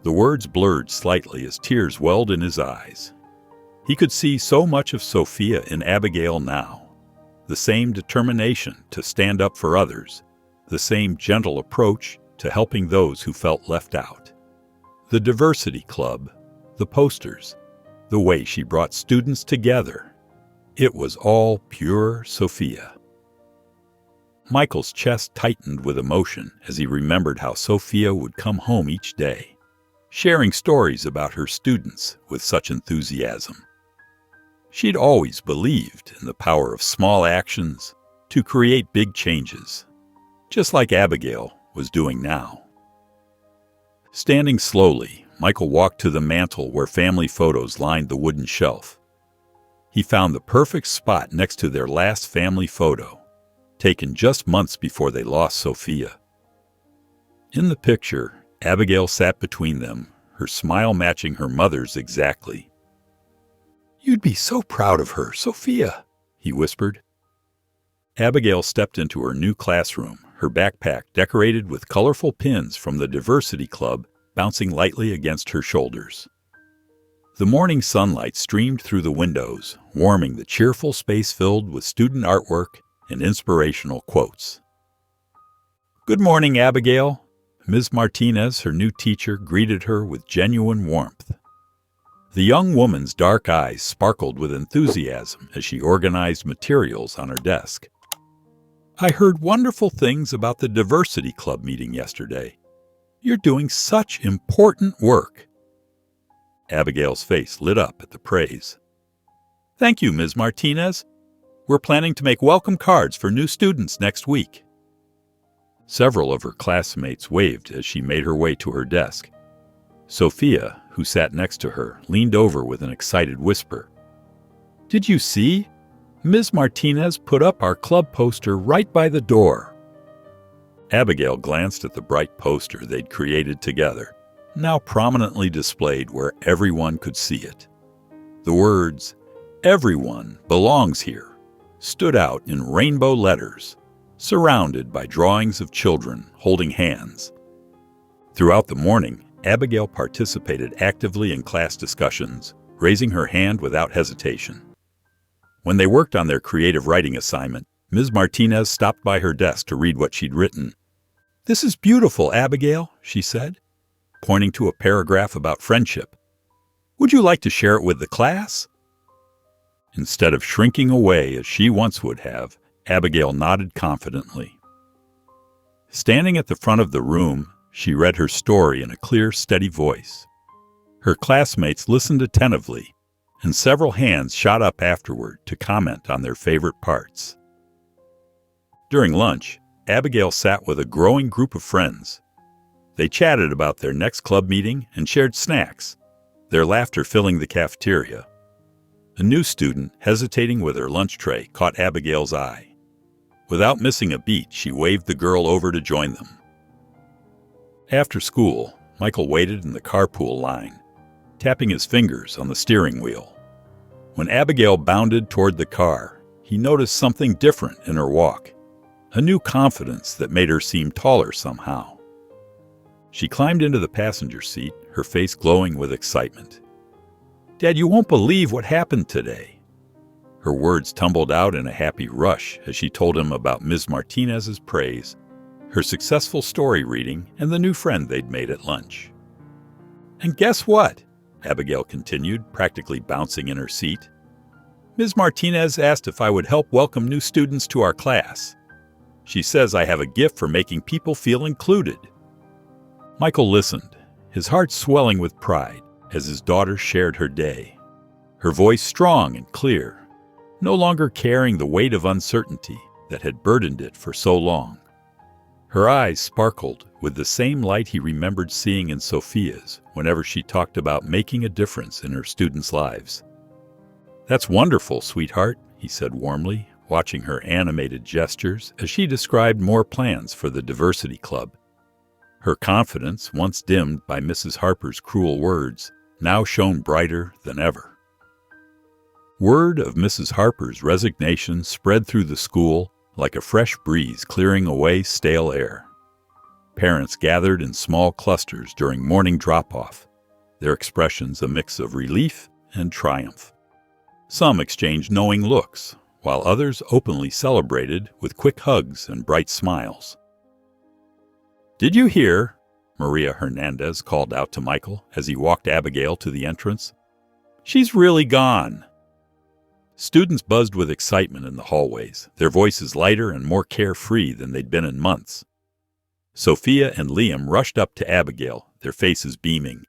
The words blurred slightly as tears welled in his eyes. He could see so much of Sophia in Abigail now. The same determination to stand up for others, the same gentle approach to helping those who felt left out. The diversity club, the posters, the way she brought students together. It was all pure Sophia. Michael's chest tightened with emotion as he remembered how Sophia would come home each day, sharing stories about her students with such enthusiasm. She'd always believed in the power of small actions to create big changes, just like Abigail was doing now. Standing slowly, Michael walked to the mantel where family photos lined the wooden shelf. He found the perfect spot next to their last family photo, taken just months before they lost Sophia. In the picture, Abigail sat between them, her smile matching her mother's exactly. "You'd be so proud of her, Sophia," he whispered. Abigail stepped into her new classroom, her backpack decorated with colorful pins from the Diversity Club bouncing lightly against her shoulders. The morning sunlight streamed through the windows, warming the cheerful space filled with student artwork and inspirational quotes. "Good morning, Abigail." Ms. Martinez, her new teacher, greeted her with genuine warmth. The young woman's dark eyes sparkled with enthusiasm as she organized materials on her desk. "I heard wonderful things about the Diversity Club meeting yesterday. You're doing such important work." Abigail's face lit up at the praise. "Thank you, Ms. Martinez. We're planning to make welcome cards for new students next week." Several of her classmates waved as she made her way to her desk. Sophia, who sat next to her, leaned over with an excited whisper. "Did you see? Ms. Martinez put up our club poster right by the door." Abigail glanced at the bright poster they'd created together, now prominently displayed where everyone could see it. The words, "Everyone belongs here," stood out in rainbow letters, surrounded by drawings of children holding hands. Throughout the morning, Abigail participated actively in class discussions, raising her hand without hesitation. When they worked on their creative writing assignment, Ms. Martinez stopped by her desk to read what she'd written. "This is beautiful, Abigail," she said, pointing to a paragraph about friendship. "Would you like to share it with the class?" Instead of shrinking away as she once would have, Abigail nodded confidently. Standing at the front of the room, she read her story in a clear, steady voice. Her classmates listened attentively, and several hands shot up afterward to comment on their favorite parts. During lunch, Abigail sat with a growing group of friends. They chatted about their next club meeting and shared snacks, their laughter filling the cafeteria. A new student, hesitating with her lunch tray, caught Abigail's eye. Without missing a beat, she waved the girl over to join them. After school, Michael waited in the carpool line, tapping his fingers on the steering wheel. When Abigail bounded toward the car, he noticed something different in her walk, a new confidence that made her seem taller somehow. She climbed into the passenger seat, her face glowing with excitement. "Dad, you won't believe what happened today." Her words tumbled out in a happy rush as she told him about Ms. Martinez's praise, her successful story reading, and the new friend they'd made at lunch. "And guess what?" Abigail continued, practically bouncing in her seat. "Ms. Martinez asked if I would help welcome new students to our class. She says I have a gift for making people feel included." Michael listened, his heart swelling with pride as his daughter shared her day. Her voice strong and clear, no longer carrying the weight of uncertainty that had burdened it for so long. Her eyes sparkled with the same light he remembered seeing in Sophia's whenever she talked about making a difference in her students' lives. "That's wonderful, sweetheart," he said warmly, watching her animated gestures as she described more plans for the Diversity Club. Her confidence, once dimmed by Mrs. Harper's cruel words, now shone brighter than ever. Word of Mrs. Harper's resignation spread through the school like a fresh breeze clearing away stale air. Parents gathered in small clusters during morning drop-off, their expressions a mix of relief and triumph. Some exchanged knowing looks, while others openly celebrated with quick hugs and bright smiles. "Did you hear?" Maria Hernandez called out to Michael as he walked Abigail to the entrance. "She's really gone." Students buzzed with excitement in the hallways, their voices lighter and more carefree than they'd been in months. Sophia and Liam rushed up to Abigail, their faces beaming.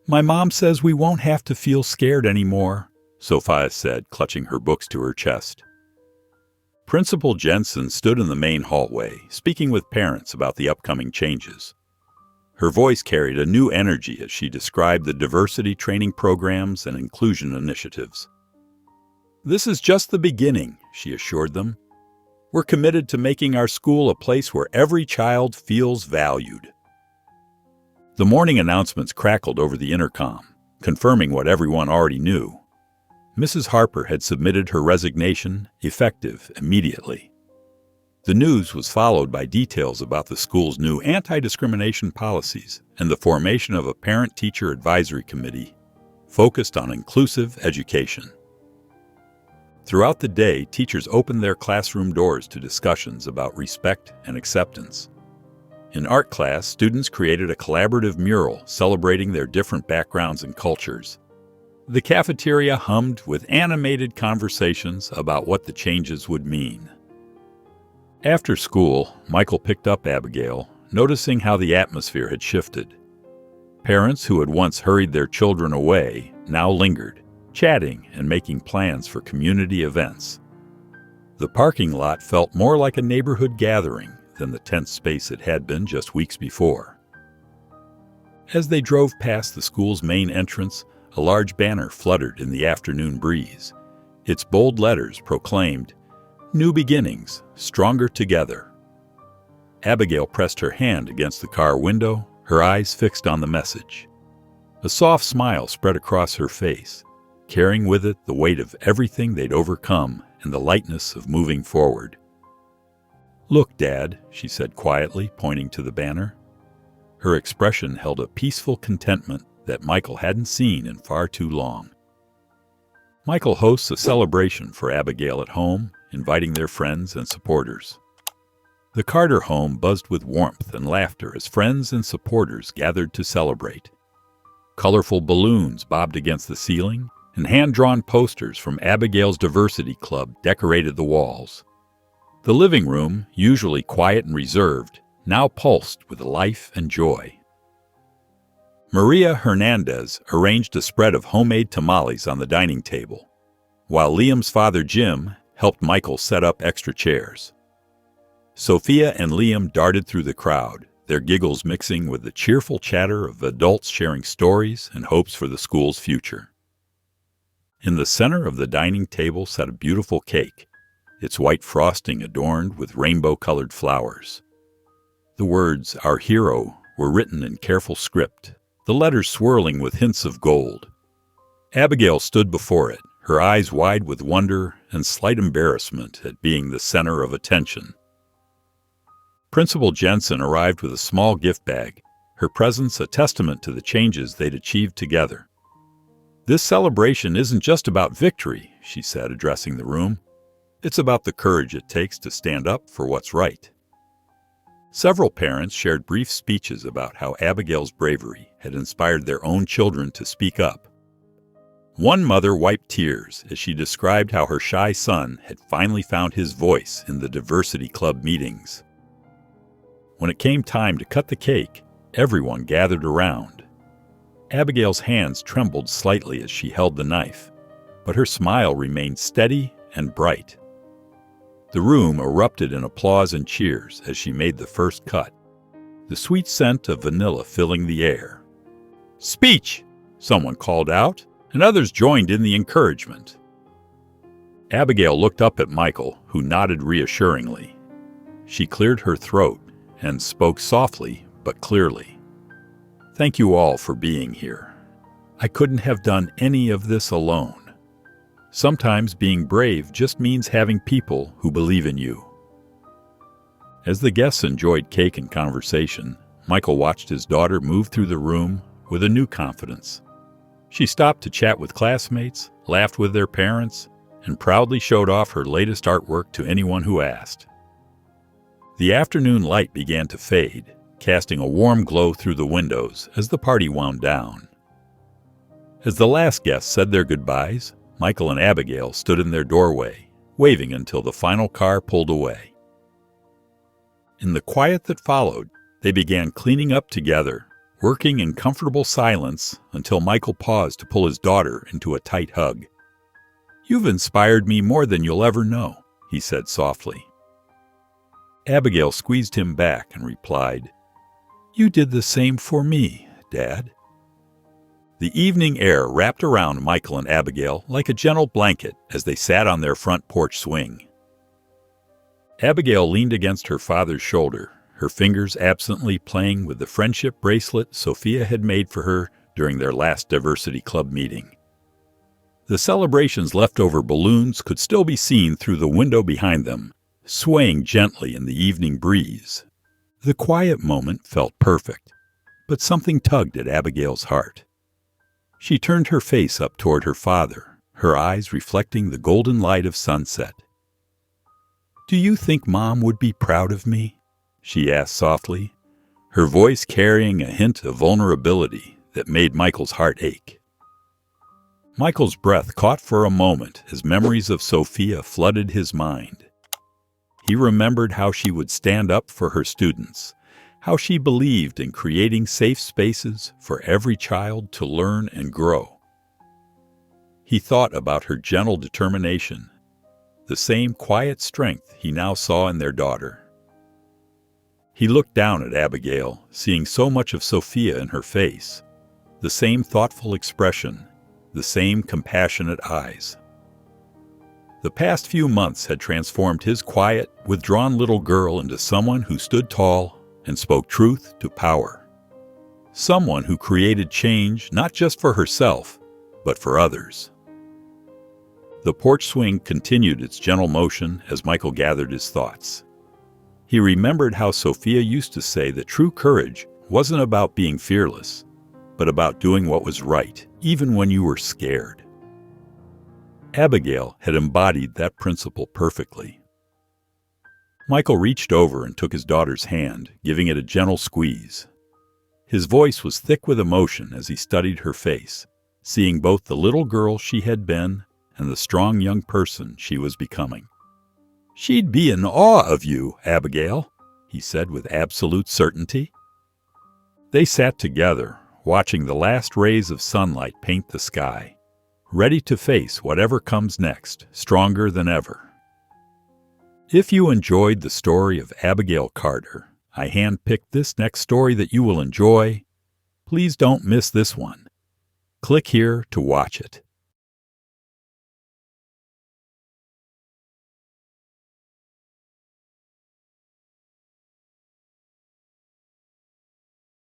"My mom says we won't have to feel scared anymore," Sophia said, clutching her books to her chest. Principal Jensen stood in the main hallway, speaking with parents about the upcoming changes. Her voice carried a new energy as she described the diversity training programs and inclusion initiatives. "This is just the beginning," she assured them. "We're committed to making our school a place where every child feels valued." The morning announcements crackled over the intercom, confirming what everyone already knew. Mrs. Harper had submitted her resignation, effective immediately. The news was followed by details about the school's new anti-discrimination policies and the formation of a parent-teacher advisory committee focused on inclusive education. Throughout the day, teachers opened their classroom doors to discussions about respect and acceptance. In art class, students created a collaborative mural celebrating their different backgrounds and cultures. The cafeteria hummed with animated conversations about what the changes would mean. After school, Michael picked up Abigail, noticing how the atmosphere had shifted. Parents who had once hurried their children away now lingered, chatting and making plans for community events. The parking lot felt more like a neighborhood gathering than the tense space it had been just weeks before. As they drove past the school's main entrance, a large banner fluttered in the afternoon breeze. Its bold letters proclaimed, "New beginnings, stronger together." Abigail pressed her hand against the car window, her eyes fixed on the message. A soft smile spread across her face, carrying with it the weight of everything they'd overcome and the lightness of moving forward. "Look, Dad," she said quietly, pointing to the banner. Her expression held a peaceful contentment that Michael hadn't seen in far too long. Michael hosts a celebration for Abigail at home, inviting their friends and supporters. The Carter home buzzed with warmth and laughter as friends and supporters gathered to celebrate. Colorful balloons bobbed against the ceiling, and hand-drawn posters from Abigail's Diversity Club decorated the walls. The living room, usually quiet and reserved, now pulsed with life and joy. Maria Hernandez arranged a spread of homemade tamales on the dining table, while Liam's father Jim helped Michael set up extra chairs. Sophia and Liam darted through the crowd, their giggles mixing with the cheerful chatter of adults sharing stories and hopes for the school's future. In the center of the dining table sat a beautiful cake, its white frosting adorned with rainbow-colored flowers. The words, "Our Hero," were written in careful script, the letters swirling with hints of gold. Abigail stood before it, her eyes wide with wonder and slight embarrassment at being the center of attention. Principal Jensen arrived with a small gift bag, her presence a testament to the changes they'd achieved together. "This celebration isn't just about victory," she said, addressing the room. "It's about the courage it takes to stand up for what's right." Several parents shared brief speeches about how Abigail's bravery had inspired their own children to speak up. One mother wiped tears as she described how her shy son had finally found his voice in the Diversity Club meetings. When it came time to cut the cake, everyone gathered around. Abigail's hands trembled slightly as she held the knife, but her smile remained steady and bright. The room erupted in applause and cheers as she made the first cut, the sweet scent of vanilla filling the air. "Speech!" someone called out, and others joined in the encouragement. Abigail looked up at Michael, who nodded reassuringly. She cleared her throat and spoke softly but clearly. "Thank you all for being here. I couldn't have done any of this alone. Sometimes being brave just means having people who believe in you." As the guests enjoyed cake and conversation, Michael watched his daughter move through the room with a new confidence. She stopped to chat with classmates, laughed with their parents, and proudly showed off her latest artwork to anyone who asked. The afternoon light began to fade, casting a warm glow through the windows as the party wound down. As the last guests said their goodbyes, Michael and Abigail stood in their doorway, waving until the final car pulled away. In the quiet that followed, they began cleaning up together, working in comfortable silence until Michael paused to pull his daughter into a tight hug. "You've inspired me more than you'll ever know," he said softly. Abigail squeezed him back and replied, "You did the same for me, Dad." The evening air wrapped around Michael and Abigail like a gentle blanket as they sat on their front porch swing. Abigail leaned against her father's shoulder, her fingers absently playing with the friendship bracelet Sophia had made for her during their last Diversity Club meeting. The celebration's leftover balloons could still be seen through the window behind them, swaying gently in the evening breeze. The quiet moment felt perfect, but something tugged at Abigail's heart. She turned her face up toward her father, her eyes reflecting the golden light of sunset. "Do you think Mom would be proud of me?" she asked softly, her voice carrying a hint of vulnerability that made Michael's heart ache. Michael's breath caught for a moment as memories of Sophia flooded his mind. He remembered how she would stand up for her students, how she believed in creating safe spaces for every child to learn and grow. He thought about her gentle determination, the same quiet strength he now saw in their daughter. He looked down at Abigail, seeing so much of Sophia in her face, the same thoughtful expression, the same compassionate eyes. The past few months had transformed his quiet, withdrawn little girl into someone who stood tall and spoke truth to power. someone who created change not just for herself, but for others. The porch swing continued its gentle motion as Michael gathered his thoughts. He remembered how Sophia used to say that true courage wasn't about being fearless, but about doing what was right, even when you were scared. Abigail had embodied that principle perfectly. Michael reached over and took his daughter's hand, giving it a gentle squeeze. His voice was thick with emotion as he studied her face, seeing both the little girl she had been and the strong young person she was becoming. "She'd be in awe of you, Abigail," he said with absolute certainty. They sat together, watching the last rays of sunlight paint the sky, ready to face whatever comes next, stronger than ever. If you enjoyed the story of Abigail Carter, I handpicked this next story that you will enjoy. Please don't miss this one. Click here to watch it.